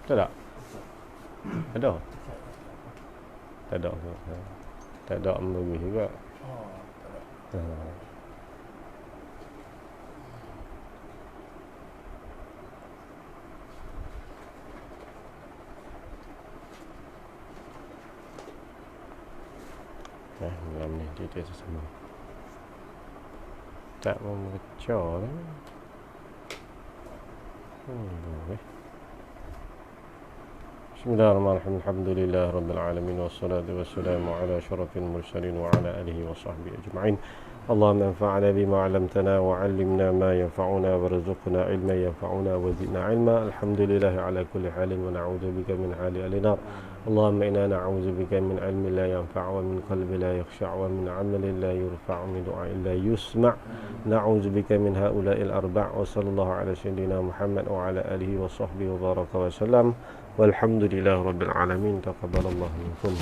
Tak ada. Tak ada lebih juga. Malam ni dia sesama. Tak mau baca lah. Bismillahirrahmanirrahim. Alhamdulillah rabbil alamin wassalatu wassalamu ala asyrafil mursalin wa ala alihi wa sahbihi ajma'in. Allahumma anfa'na bima 'allamtana wa 'allimna ma yanfa'una warzuqna ilman yanfa'una wa zidna 'ilma. Alhamdulillah ala kulli halin wa na'udzubika min hali al-nar. Allahumma inna na'udzubika min 'ilmin la yanfa' wa min qalbin la yakhsha' wa min 'amalin la yurfa' min du'a'in la yusma'. Na'udzubika min ha'ula'il arba'. Wa sallallahu ala sayyidina Muhammad wa ala alihi wa sahbihi wa baraka wa sallam. Walhamdulillah rabbil alamin. Taqabbalallahu minkum.